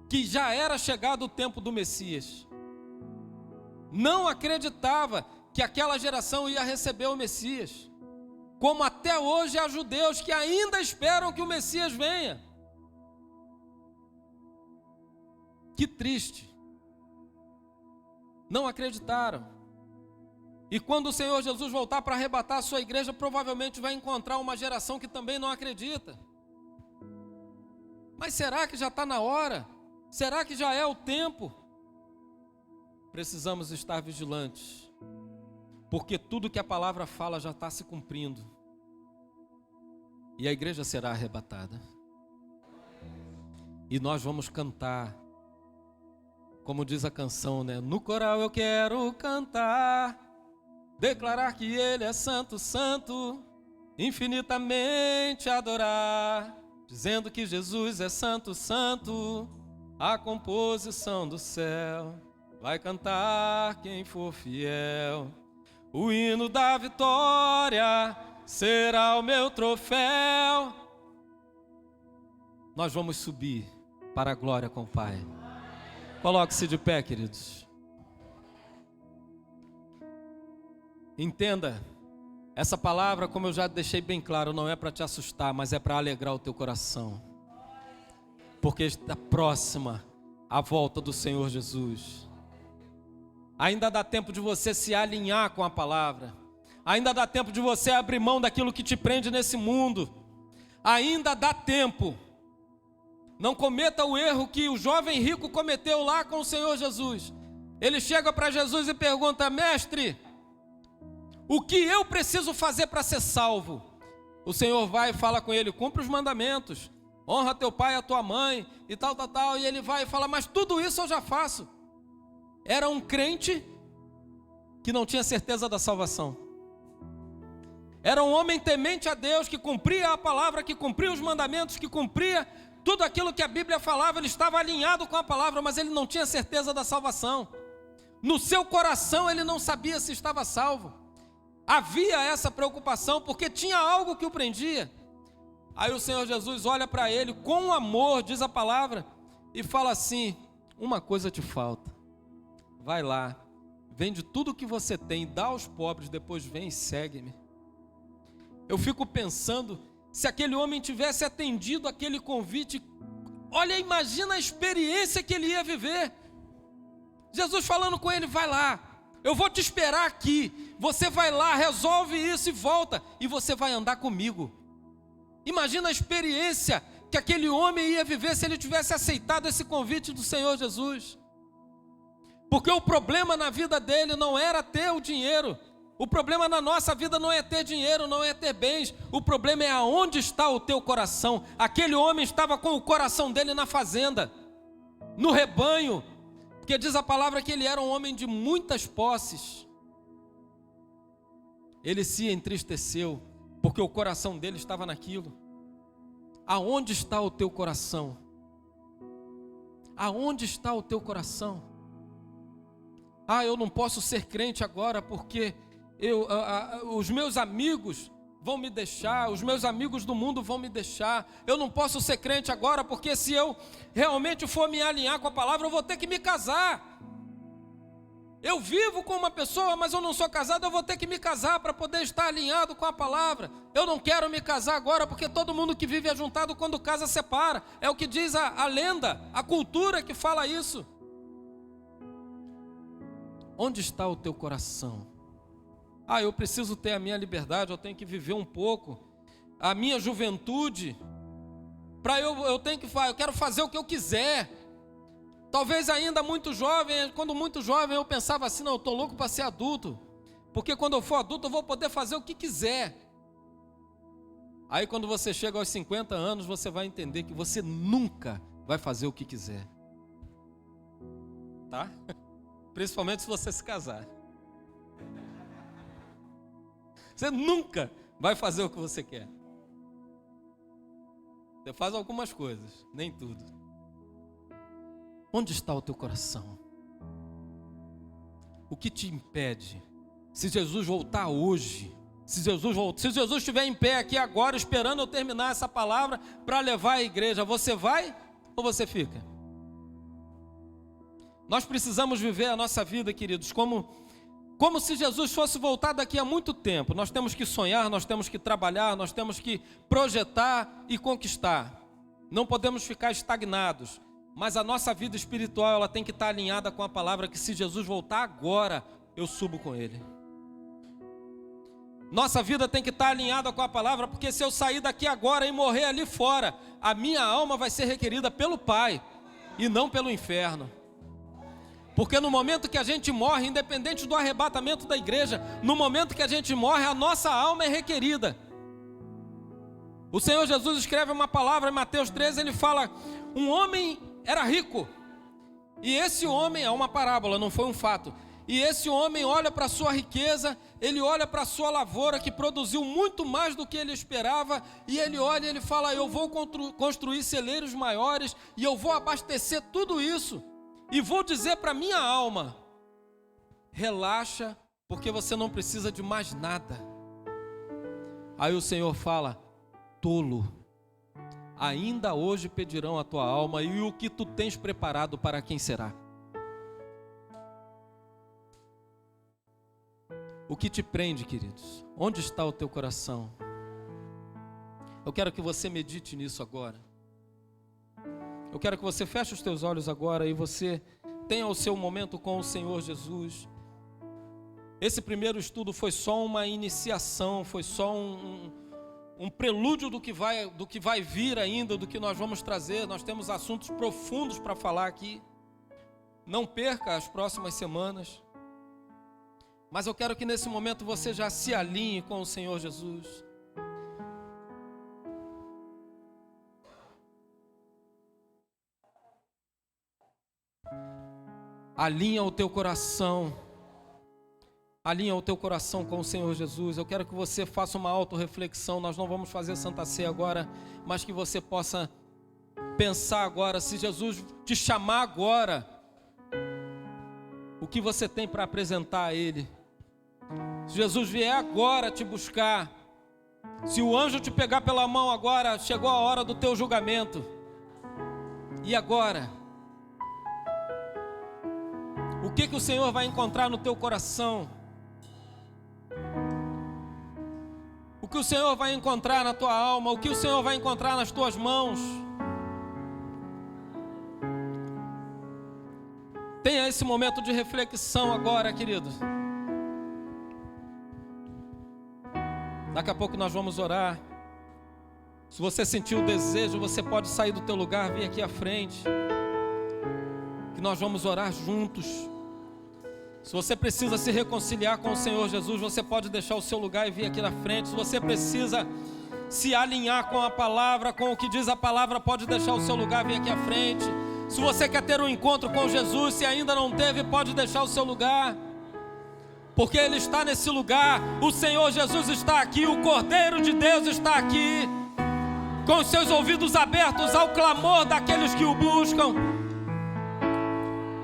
que já era chegado o tempo do Messias, não acreditava que aquela geração ia receber o Messias, como até hoje há judeus que ainda esperam que o Messias venha. Que triste. Não acreditaram. E quando o Senhor Jesus voltar para arrebatar a sua igreja, provavelmente vai encontrar uma geração que também não acredita. Mas será que já está na hora? Será que já é o tempo? Precisamos estar vigilantes, porque tudo que a palavra fala já está se cumprindo. E a igreja será arrebatada. E nós vamos cantar, como diz a canção, né? No coral eu quero cantar, declarar que Ele é santo, santo, infinitamente adorar, dizendo que Jesus é santo, santo, a composição do céu. Vai cantar quem for fiel, o hino da vitória será o meu troféu. Nós vamos subir para a glória com o Pai. Coloque-se de pé, queridos. Entenda, essa palavra, como eu já deixei bem claro, não é para te assustar, mas é para alegrar o teu coração, porque está próxima a volta do Senhor Jesus. Ainda dá tempo de você se alinhar com a palavra, ainda dá tempo de você abrir mão daquilo que te prende nesse mundo, ainda dá tempo. Não cometa o erro que o jovem rico cometeu lá com o Senhor Jesus. Ele chega para Jesus e pergunta: mestre, o que eu preciso fazer para ser salvo? O Senhor vai e fala com ele: cumpre os mandamentos, honra teu pai e a tua mãe, e tal. E ele vai e fala: mas tudo isso eu já faço. Era um crente que não tinha certeza da salvação. Era um homem temente a Deus, que cumpria a palavra, que cumpria os mandamentos, que cumpria tudo aquilo que a Bíblia falava. Ele estava alinhado com a palavra, mas ele não tinha certeza da salvação. No seu coração ele não sabia se estava salvo. Havia essa preocupação, porque tinha algo que o prendia. Aí o Senhor Jesus olha para ele com amor, diz a palavra, e fala assim: uma coisa te falta. Vai lá, vende tudo o que você tem, dá aos pobres, depois vem e segue-me. Eu fico pensando, se aquele homem tivesse atendido aquele convite, olha, imagina a experiência que ele ia viver. Jesus falando com ele: vai lá, eu vou te esperar aqui, você vai lá, resolve isso e volta, e você vai andar comigo. Imagina a experiência que aquele homem ia viver se ele tivesse aceitado esse convite do Senhor Jesus. Porque o problema na vida dele não era ter o dinheiro. O problema na nossa vida não é ter dinheiro, não é ter bens. O problema é aonde está o teu coração. Aquele homem estava com o coração dele na fazenda, no rebanho. Porque diz a palavra que ele era um homem de muitas posses. Ele se entristeceu, porque o coração dele estava naquilo. Aonde está o teu coração? Aonde está o teu coração? Ah, eu não posso ser crente agora porque os meus amigos vão me deixar, os meus amigos do mundo vão me deixar. Eu não posso ser crente agora porque se eu realmente for me alinhar com a palavra, eu vou ter que me casar. Eu vivo com uma pessoa, mas eu não sou casado, eu vou ter que me casar para poder estar alinhado com a palavra. Eu não quero me casar agora porque todo mundo que vive ajuntado, quando casa, separa. É o que diz a lenda, a cultura que fala isso. Onde está o teu coração? Ah, eu preciso ter a minha liberdade, eu tenho que viver um pouco. A minha juventude, eu quero fazer o que eu quiser. Talvez ainda muito jovem, quando muito jovem eu pensava assim: não, eu estou louco para ser adulto, porque quando eu for adulto eu vou poder fazer o que quiser. Aí quando você chega aos 50 anos, você vai entender que você nunca vai fazer o que quiser. Tá? Principalmente se você se casar. Você nunca vai fazer o que você quer. Você faz algumas coisas, nem tudo. Onde está o teu coração? O que te impede? Se Jesus voltar hoje, se Jesus estiver em pé aqui agora, esperando eu terminar essa palavra para levar a igreja, você vai ou você fica? Nós precisamos viver a nossa vida, queridos, como se Jesus fosse voltar daqui a muito tempo. Nós temos que sonhar, nós temos que trabalhar, nós temos que projetar e conquistar. Não podemos ficar estagnados, mas a nossa vida espiritual ela tem que estar alinhada com a palavra, que se Jesus voltar agora, eu subo com Ele. Nossa vida tem que estar alinhada com a palavra, porque se eu sair daqui agora e morrer ali fora, a minha alma vai ser requerida pelo Pai e não pelo inferno. Porque no momento que a gente morre, independente do arrebatamento da igreja, no momento que a gente morre, a nossa alma é requerida. O Senhor Jesus escreve uma palavra em Mateus 13, ele fala: um homem era rico, e esse homem, é uma parábola, não foi um fato, e esse homem olha para a sua riqueza, ele olha para a sua lavoura que produziu muito mais do que ele esperava, e ele olha e ele fala: eu vou construir celeiros maiores, e eu vou abastecer tudo isso, e vou dizer para minha alma: relaxa, porque você não precisa de mais nada. Aí o Senhor fala: tolo, ainda hoje pedirão a tua alma, e o que tu tens preparado para quem será? O que te prende, queridos? Onde está o teu coração? Eu quero que você medite nisso agora. Eu quero que você feche os teus olhos agora e você tenha o seu momento com o Senhor Jesus. Esse primeiro estudo foi só uma iniciação, foi só um prelúdio do que vai vir ainda, do que nós vamos trazer. Nós temos assuntos profundos para falar aqui. Não perca as próximas semanas. Mas eu quero que nesse momento você já se alinhe com o Senhor Jesus. Alinha o teu coração. Alinha o teu coração com o Senhor Jesus. Eu quero que você faça uma autorreflexão. Nós não vamos fazer Santa Ceia agora, mas que você possa pensar agora. Se Jesus te chamar agora, o que você tem para apresentar a Ele? Se Jesus vier agora te buscar, se o anjo te pegar pela mão agora, chegou a hora do teu julgamento. E agora? O que o Senhor vai encontrar no teu coração? O que o Senhor vai encontrar na tua alma? O que o Senhor vai encontrar nas tuas mãos? Tenha esse momento de reflexão agora, querido. Daqui a pouco nós vamos orar. Se você sentir o desejo, você pode sair do teu lugar, vir aqui à frente, que nós vamos orar juntos. Se você precisa se reconciliar com o Senhor Jesus, você pode deixar o seu lugar e vir aqui na frente. Se você precisa se alinhar com a palavra, com o que diz a palavra, pode deixar o seu lugar e vir aqui à frente. Se você quer ter um encontro com Jesus, se ainda não teve, pode deixar o seu lugar, porque Ele está nesse lugar. O Senhor Jesus está aqui, o Cordeiro de Deus está aqui, com os seus ouvidos abertos ao clamor daqueles que o buscam.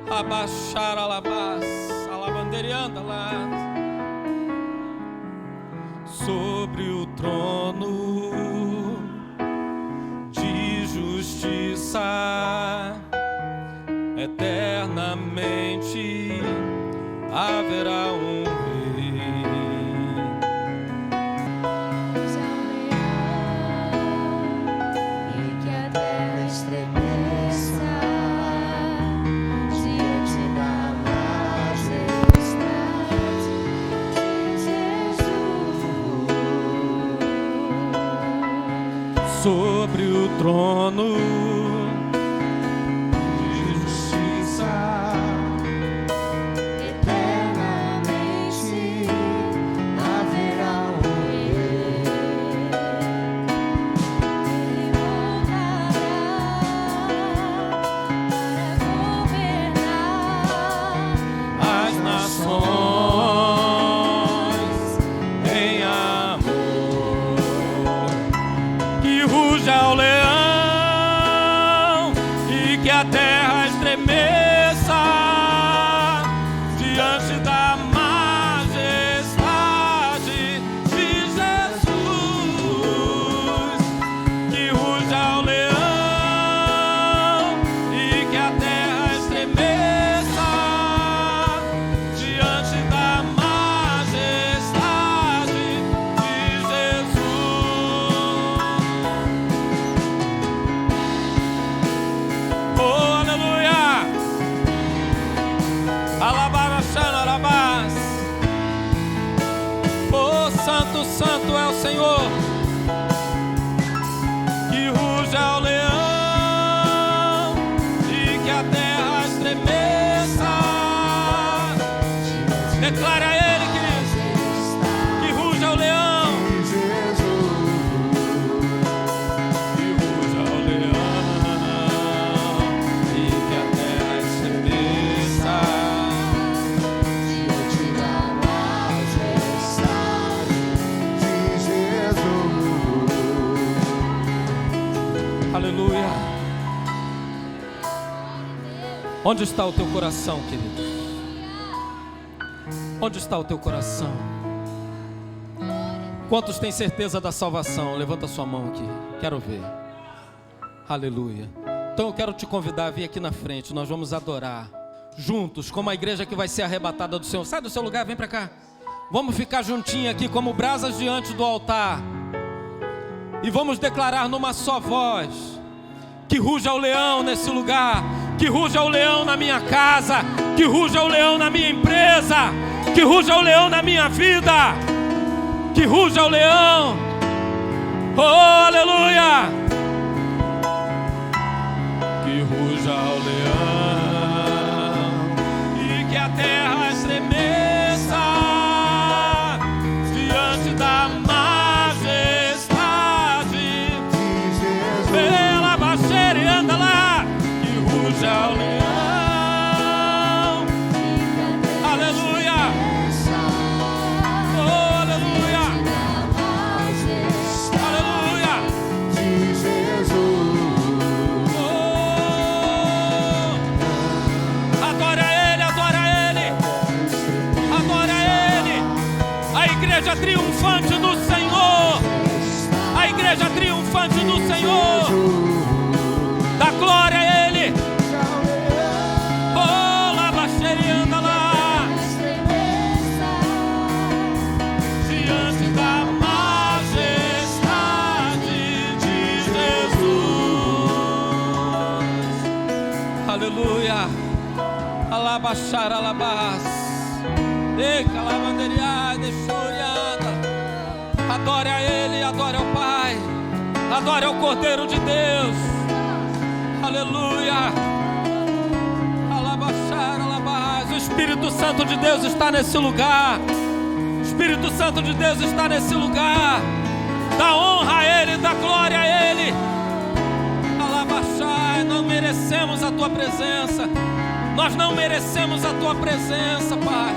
Abaixar alabás, alabanderianda lá. Sobre o trono de justiça, eternamente haverá um rei. E que a terra estremeça diante da majestade de Jesus. Sobre o trono em ruja o leão e que a terra estremeça diante da majestade de Jesus. Que ruja o leão e que a terra estremeça diante da majestade de Jesus. Oh, aleluia! Alabarachanarabás. Oh, santo, santo é o Senhor. Que ruja o leão e que a terra estremeça. Declare a Ele, querido, que ruja o leão. Que ruja o leão e que a terra estremeça. Aleluia. Onde está o teu coração, querido? Onde está o teu coração? Quantos têm certeza da salvação? Levanta sua mão aqui. Quero ver. Aleluia. Então eu quero te convidar a vir aqui na frente. Nós vamos adorar juntos, como a igreja que vai ser arrebatada do Senhor. Sai do seu lugar, vem para cá. Vamos ficar juntinho aqui como brasas diante do altar. E vamos declarar numa só voz: que ruja o leão nesse lugar, que ruja o leão na minha casa, que ruja o leão na minha empresa, que ruja o leão na minha vida, que ruja o leão. Oh, aleluia! Que ruja o leão e que a terra estremeça diante da anda lá, que ruja o leão. Aleluia. Oh, aleluia. Aleluia. Oh, adora Ele, adora Ele, adora Ele. A igreja triunfante do Senhor, a igreja triunfante do Senhor. Dá glória a Ele. Oh, labaxeira anda lá diante da majestade de Jesus. Aleluia. Alabaxar, alabás. Eca, lavanderiá, deixoriada. Adore a Ele, adore ao Pai, adore ao Cordeiro de Deus. Aleluia. Alabaxar, alabás. O Espírito Santo de Deus está nesse lugar. O Espírito Santo de Deus está nesse lugar. Dá honra a Ele, dá glória a Ele. Alabaxar. Não merecemos a Tua presença. Nós não merecemos a Tua presença, Pai.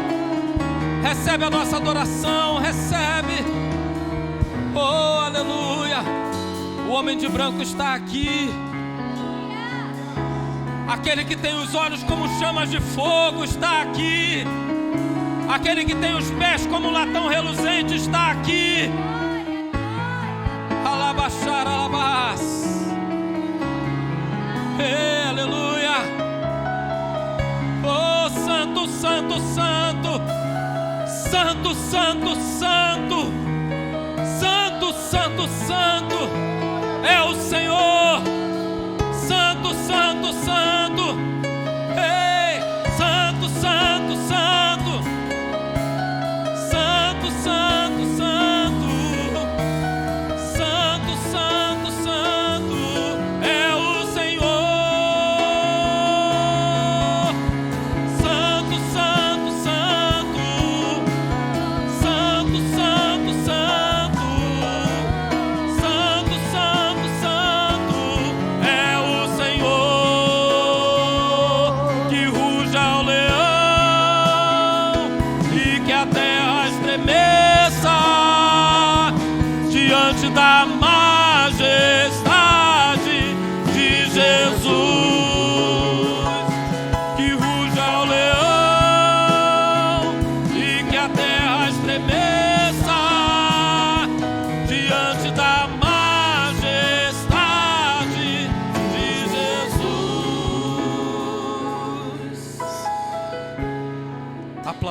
Recebe a nossa adoração, recebe. Oh, aleluia. O homem de branco está aqui. Aquele que tem os olhos como chamas de fogo está aqui. Aquele que tem os pés como latão reluzente está aqui. Alabaxar, alabás. Ei, aleluia. Oh, santo, santo, santo. Santo, santo, santo. Santo, santo, santo. É o Senhor. Santo, santo, santo. Ei, santo, santo, santo. Santo, santo, santo. Santo, santo, santo. É o Senhor. Santo, santo, santo. Santo, santo, santo. Santo, santo, santo. É o Senhor. Que ruja o leão e que a terra estremeça diante da majestade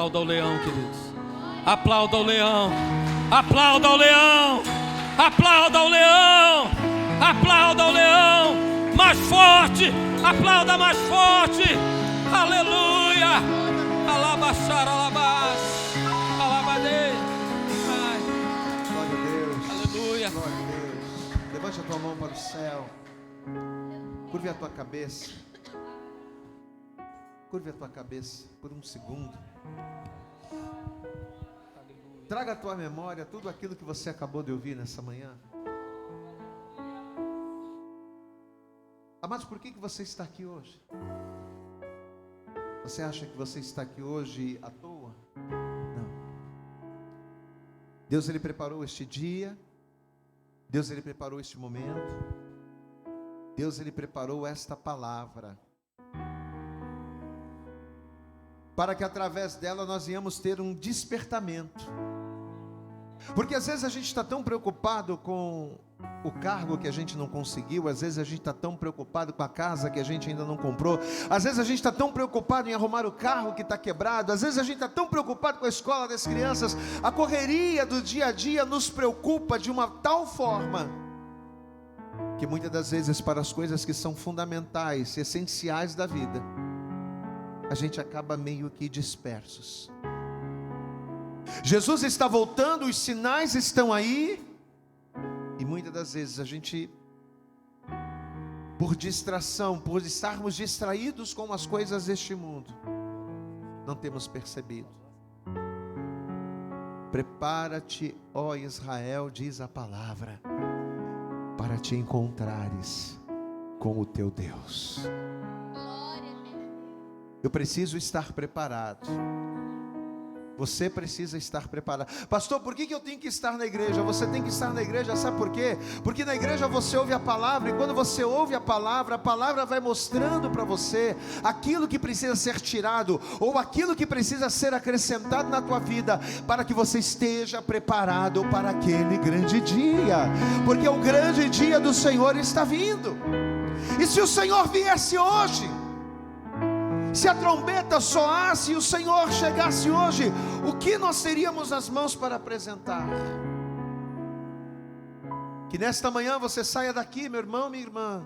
Aplauda o leão, queridos. Aplauda o leão. Aplauda o leão. Aplauda o leão. Aplauda o leão. Mais forte. Aplauda mais forte. Aleluia. Alabaxar, alabax. Alabadei. Glória a Deus. Aleluia. Glória a Deus. Levante a tua mão para o céu. Curve a tua cabeça. Curve a tua cabeça por um segundo. Traga à tua memória tudo aquilo que você acabou de ouvir nessa manhã. Amados, por que você está aqui hoje? Você acha que você está aqui hoje à toa? Não. Deus, Ele preparou este dia. Deus, Ele preparou este momento. Deus, Ele preparou esta palavra, para que através dela nós íamos ter um despertamento. Porque às vezes a gente está tão preocupado com o cargo que a gente não conseguiu, às vezes a gente está tão preocupado com a casa que a gente ainda não comprou, às vezes a gente está tão preocupado em arrumar o carro que está quebrado, às vezes a gente está tão preocupado com a escola das crianças. A correria do dia a dia nos preocupa de uma tal forma que muitas das vezes, para as coisas que são fundamentais, essenciais da vida, a gente acaba meio que dispersos. Jesus está voltando, os sinais estão aí, e muitas das vezes a gente, por distração, por estarmos distraídos com as coisas deste mundo, não temos percebido. Prepara-te, ó Israel, diz a palavra, para te encontrares com o teu Deus. Eu preciso estar preparado. Você precisa estar preparado. Pastor, por que eu tenho que estar na igreja? Você tem que estar na igreja, sabe por quê? Porque na igreja você ouve a palavra, e quando você ouve a palavra vai mostrando para você aquilo que precisa ser tirado, ou aquilo que precisa ser acrescentado na tua vida, para que você esteja preparado para aquele grande dia. Porque o grande dia do Senhor está vindo. E se o Senhor viesse hoje, se a trombeta soasse e o Senhor chegasse hoje, o que nós teríamos nas mãos para apresentar? Que nesta manhã você saia daqui, meu irmão, minha irmã,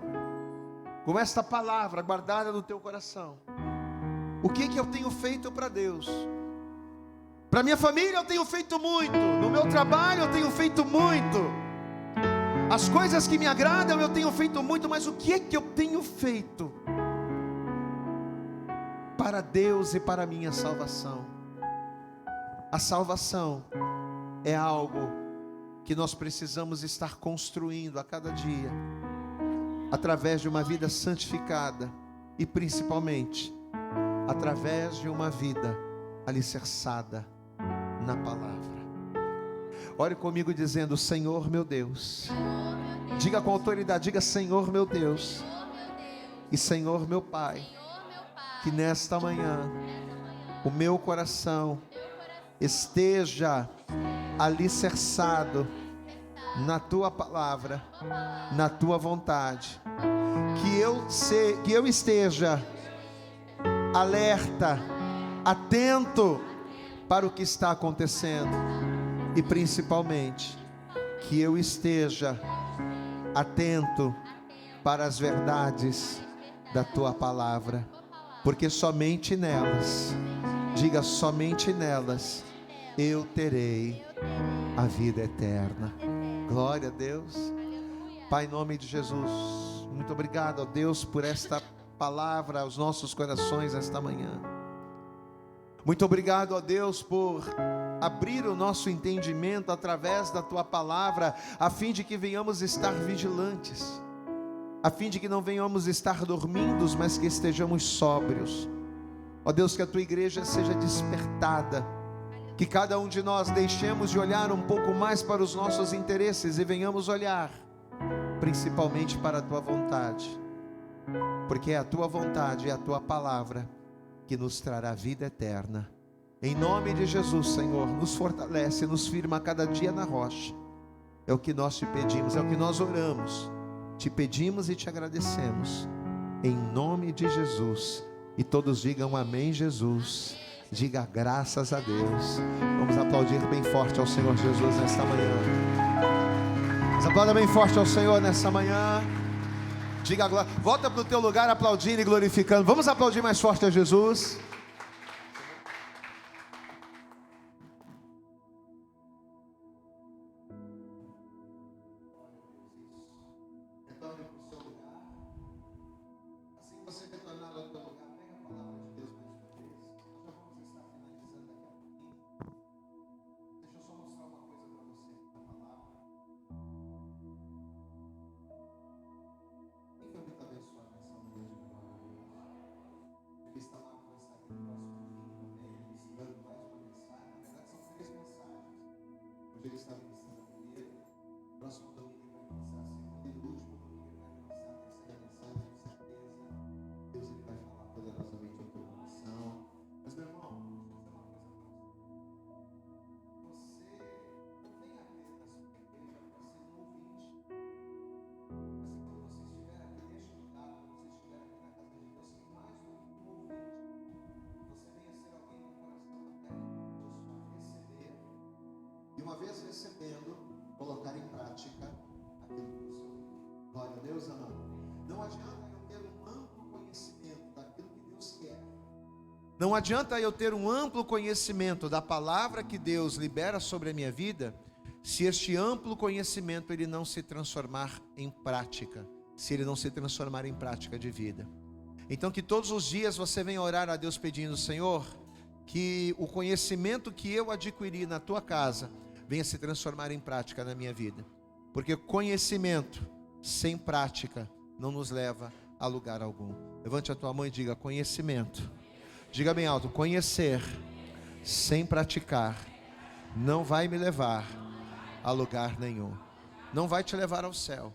com esta palavra guardada no teu coração. O que eu tenho feito para Deus? Para minha família eu tenho feito muito, no meu trabalho eu tenho feito muito, as coisas que me agradam eu tenho feito muito, mas o que é que eu tenho feito para Deus e para a minha salvação? A salvação é algo que nós precisamos estar construindo a cada dia, através de uma vida santificada e principalmente através de uma vida alicerçada na palavra. Ore comigo dizendo: Senhor meu Deus. Diga com autoridade, diga: Senhor meu Deus e Senhor meu Pai, que nesta manhã o meu coração esteja alicerçado na tua palavra, na tua vontade, que eu esteja alerta, atento para o que está acontecendo, e principalmente que eu esteja atento para as verdades da tua palavra. Porque somente nelas, diga, somente nelas, eu terei a vida eterna. Glória a Deus. Pai, em nome de Jesus, muito obrigado, ó Deus, por esta palavra aos nossos corações esta manhã. Muito obrigado, ó Deus, por abrir o nosso entendimento através da tua palavra, a fim de que venhamos estar vigilantes, a fim de que não venhamos estar dormindo, mas que estejamos sóbrios. Ó Deus, que a tua igreja seja despertada, que cada um de nós deixemos de olhar um pouco mais para os nossos interesses e venhamos olhar principalmente para a tua vontade, porque é a tua vontade, é a tua palavra que nos trará vida eterna. Em nome de Jesus, Senhor, nos fortalece, nos firma a cada dia na rocha. É o que nós te pedimos, é o que nós oramos, te pedimos e te agradecemos, em nome de Jesus. E todos digam amém, Jesus. Diga graças a Deus. Vamos aplaudir bem forte ao Senhor Jesus nesta manhã. Vamos aplaudir bem forte ao Senhor nessa manhã. Diga glória. Volta para o teu lugar aplaudindo e glorificando. Vamos aplaudir mais forte a Jesus. Ele está ministrando a primeira, próximo domingo ele vai começar a segunda, e no último domingo ele vai começar a terceira mensagem, com certeza. Deus ele vai falar poderosamente ao teu coração. Mas meu irmão, deixa eu dizer uma coisa para você. Você não vem apenas para a igreja para ser um ouvinte. Mas quando você estiver aqui neste lugar, quando você estiver aqui na casa de Deus, você mais do que um ouvinte. Você venha ser alguém com o coração aberto para receber. E uma vez recebendo, colocar em prática aquilo que você ouviu. Glória a Deus, amado. Não adianta eu ter um amplo conhecimento daquilo que Deus quer. Não adianta eu ter um amplo conhecimento da palavra que Deus libera sobre a minha vida, se este amplo conhecimento ele não se transformar em prática, se ele não se transformar em prática de vida. Então que todos os dias você venha orar a Deus pedindo: Senhor, que o conhecimento que eu adquiri na tua casa venha se transformar em prática na minha vida. Porque conhecimento sem prática não nos leva a lugar algum. Levante a tua mão e diga: conhecimento. Diga bem alto: conhecer sem praticar não vai me levar a lugar nenhum. Não vai te levar ao céu.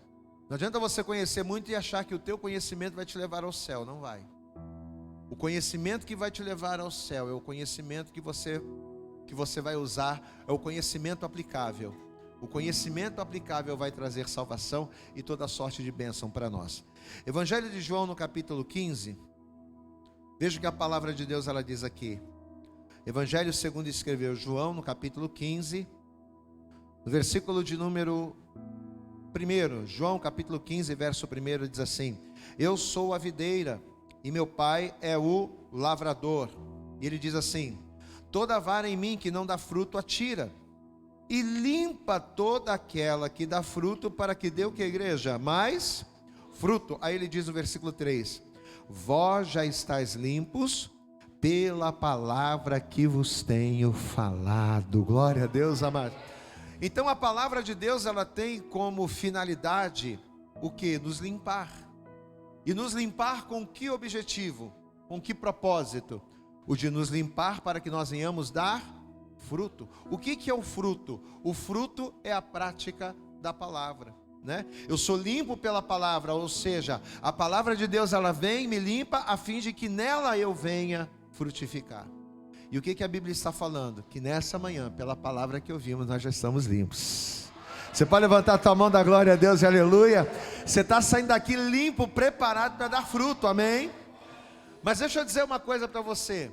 Não adianta você conhecer muito e achar que o teu conhecimento vai te levar ao céu. Não vai. O conhecimento que vai te levar ao céu é o conhecimento que você vai usar, é o conhecimento aplicável. O conhecimento aplicável vai trazer salvação e toda sorte de bênção para nós. Evangelho de João no capítulo 15. Veja o que a palavra de Deus ela diz aqui. Evangelho segundo escreveu João no capítulo 15, no versículo de número 1. João capítulo 15, verso 1 diz assim: eu sou a videira e meu pai é o lavrador. E ele diz assim: toda vara em mim que não dá fruto atira, e limpa toda aquela que dá fruto, para que dê o que, igreja? Mais fruto. Aí ele diz no versículo 3: vós já estáis limpos pela palavra que vos tenho falado. Glória a Deus, amado. Então a palavra de Deus ela tem como finalidade o que? Nos limpar. E nos limpar com que objetivo? Com que propósito? O de nos limpar para que nós venhamos dar fruto. O que é o fruto? O fruto é a prática da palavra, né? Eu sou limpo pela palavra, ou seja, a palavra de Deus ela vem, me limpa, a fim de que nela eu venha frutificar. E o que a Bíblia está falando? Que nessa manhã, pela palavra que ouvimos, nós já estamos limpos. Você pode levantar a tua mão, da glória a Deus e aleluia. Você está saindo daqui limpo, preparado para dar fruto, amém? Mas deixa eu dizer uma coisa para você.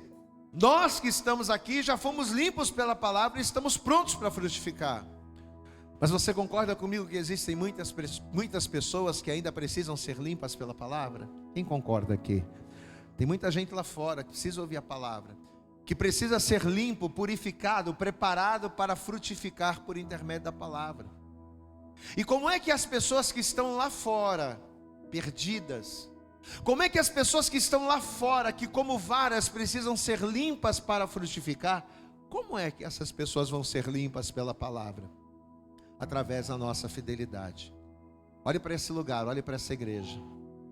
Nós que estamos aqui já fomos limpos pela palavra e estamos prontos para frutificar. Mas você concorda comigo que existem muitas pessoas que ainda precisam ser limpas pela palavra? Quem concorda aqui? Tem muita gente lá fora que precisa ouvir a palavra, que precisa ser limpo, purificado, preparado para frutificar por intermédio da palavra. E como é que as pessoas que estão lá fora, perdidas, como é que as pessoas que estão lá fora, que como varas precisam ser limpas para frutificar, como é que essas pessoas vão ser limpas pela palavra? Através da nossa fidelidade. Olhe para esse lugar, olhe para essa igreja.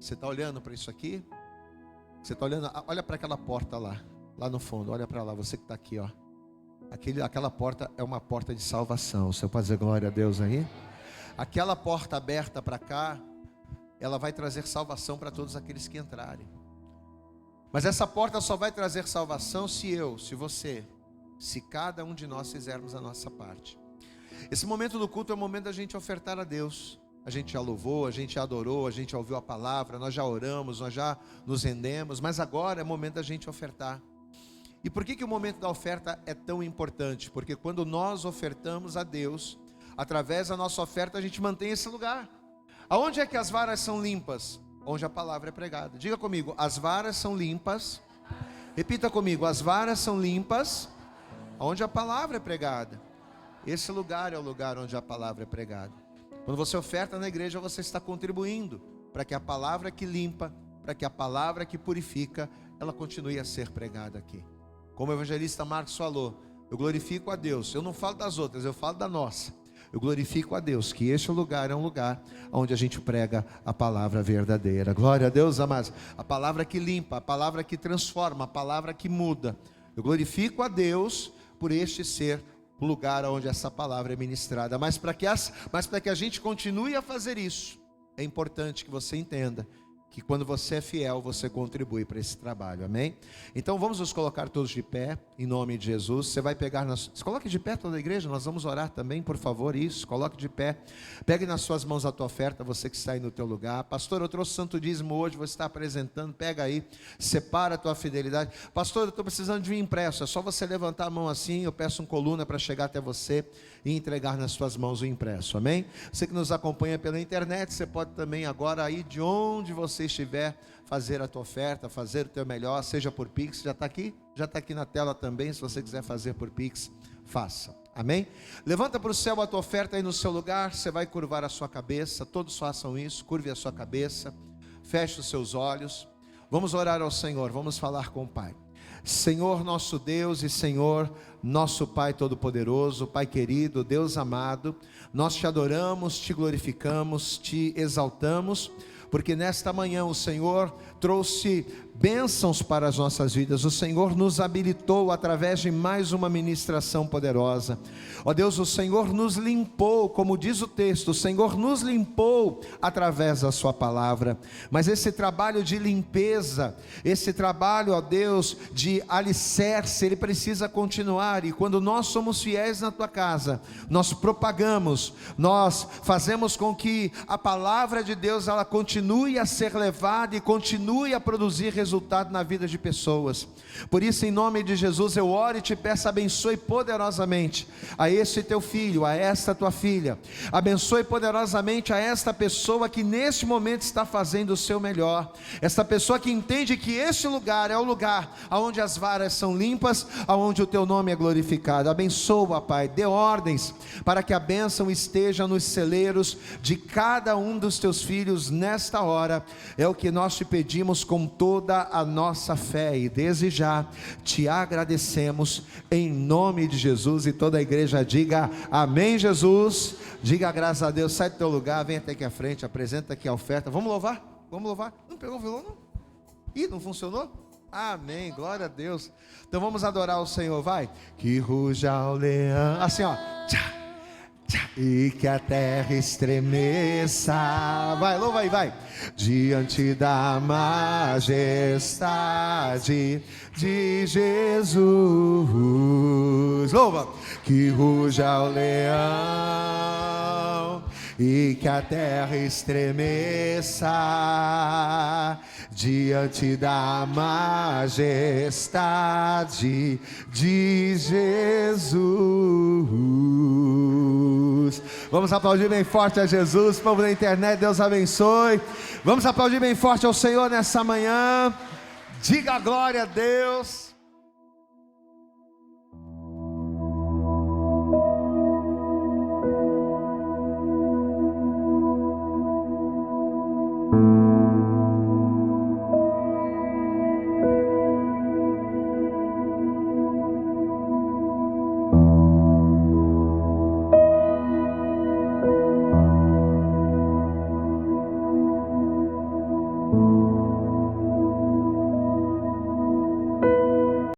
Você está olhando para isso aqui? Você está olhando, olha para aquela porta lá no fundo, olha para lá, você que está aqui, ó. Aquela porta é uma porta de salvação. Você pode dizer glória a Deus aí? Aquela porta aberta para cá, ela vai trazer salvação para todos aqueles que entrarem. Mas essa porta só vai trazer salvação se você, se cada um de nós fizermos a nossa parte. Esse momento do culto é o momento da gente ofertar a Deus. A gente já louvou, a gente já adorou, a gente já ouviu a palavra, nós já oramos, nós já nos rendemos, mas agora é o momento da gente ofertar. E por que o momento da oferta é tão importante? Porque quando nós ofertamos a Deus, através da nossa oferta a gente mantém esse lugar. Aonde é que as varas são limpas? Onde a palavra é pregada. Diga comigo, as varas são limpas. Repita comigo, as varas são limpas onde a palavra é pregada. Esse lugar é o lugar onde a palavra é pregada. Quando você oferta na igreja, você está contribuindo para que a palavra que limpa, para que a palavra que purifica, ela continue a ser pregada aqui. Como o evangelista Marcos falou, eu glorifico a Deus. Eu não falo das outras, eu falo da nossa. Eu glorifico a Deus, que este lugar é um lugar onde a gente prega a palavra verdadeira. Glória a Deus, amados. A palavra que limpa, a palavra que transforma, a palavra que muda. Eu glorifico a Deus por este ser o lugar onde essa palavra é ministrada. Mas para que a gente continue a fazer isso, é importante que você entenda que quando você é fiel, você contribui para esse trabalho, amém? Então vamos nos colocar todos de pé, em nome de Jesus. Você vai pegar, se coloque de pé toda a igreja, nós vamos orar também, por favor, isso, coloque de pé. Pegue nas suas mãos a tua oferta, você que está aí no teu lugar. Pastor, eu trouxe santo dízimo hoje, você está apresentando, pega aí, separa a tua fidelidade. Pastor, eu estou precisando de um impresso, é só você levantar a mão assim, eu peço uma coluna para chegar até você e entregar nas suas mãos o impresso, amém? Você que nos acompanha pela internet, você pode também agora aí de onde você estiver, fazer a tua oferta, fazer o teu melhor, seja por Pix, já está aqui na tela também, se você quiser fazer por Pix, faça, amém? Levanta para o céu a tua oferta aí no seu lugar, você vai curvar a sua cabeça, todos façam isso, curve a sua cabeça, feche os seus olhos, vamos orar ao Senhor, vamos falar com o Pai. Senhor nosso Deus e Senhor nosso Pai Todo-Poderoso, Pai querido, Deus amado, nós te adoramos, te glorificamos, te exaltamos, porque nesta manhã o Senhor trouxe bênçãos para as nossas vidas, o Senhor nos habilitou através de mais uma ministração poderosa. Ó Deus, o Senhor nos limpou, como diz o texto, o Senhor nos limpou através da sua palavra, mas esse trabalho de limpeza, esse trabalho, ó Deus, de alicerce, ele precisa continuar, e quando nós somos fiéis na tua casa, nós propagamos, nós fazemos com que a palavra de Deus, ela continue a ser levada e continue a produzir resultado na vida de pessoas. Por isso, em nome de Jesus, eu oro e te peço, abençoe poderosamente a esse teu filho, a esta tua filha, abençoe poderosamente a esta pessoa que neste momento está fazendo o seu melhor, esta pessoa que entende que este lugar é o lugar onde as varas são limpas, onde o teu nome é glorificado. Abençoa, Pai, dê ordens para que a bênção esteja nos celeiros de cada um dos teus filhos nesta hora, é o que nós te pedimos com toda a nossa fé, e desde já te agradecemos em nome de Jesus. E toda a igreja diga amém. Jesus, diga graças a Deus. Sai do teu lugar, vem até aqui à frente, apresenta aqui a oferta. Vamos louvar? Vamos louvar? Não pegou o violão não? Ih, não funcionou? Amém, glória a Deus. Então vamos adorar o Senhor, vai. Que ruja o leão, assim ó, tchá, tchá. E que a terra estremeça, vai, louva aí, vai. Diante da majestade de Jesus, louva. Que ruja o leão e que a terra estremeça diante da majestade de Jesus. Vamos aplaudir bem forte a Jesus, povo da internet, Deus abençoe. Vamos aplaudir bem forte ao Senhor nessa manhã. Diga glória a Deus.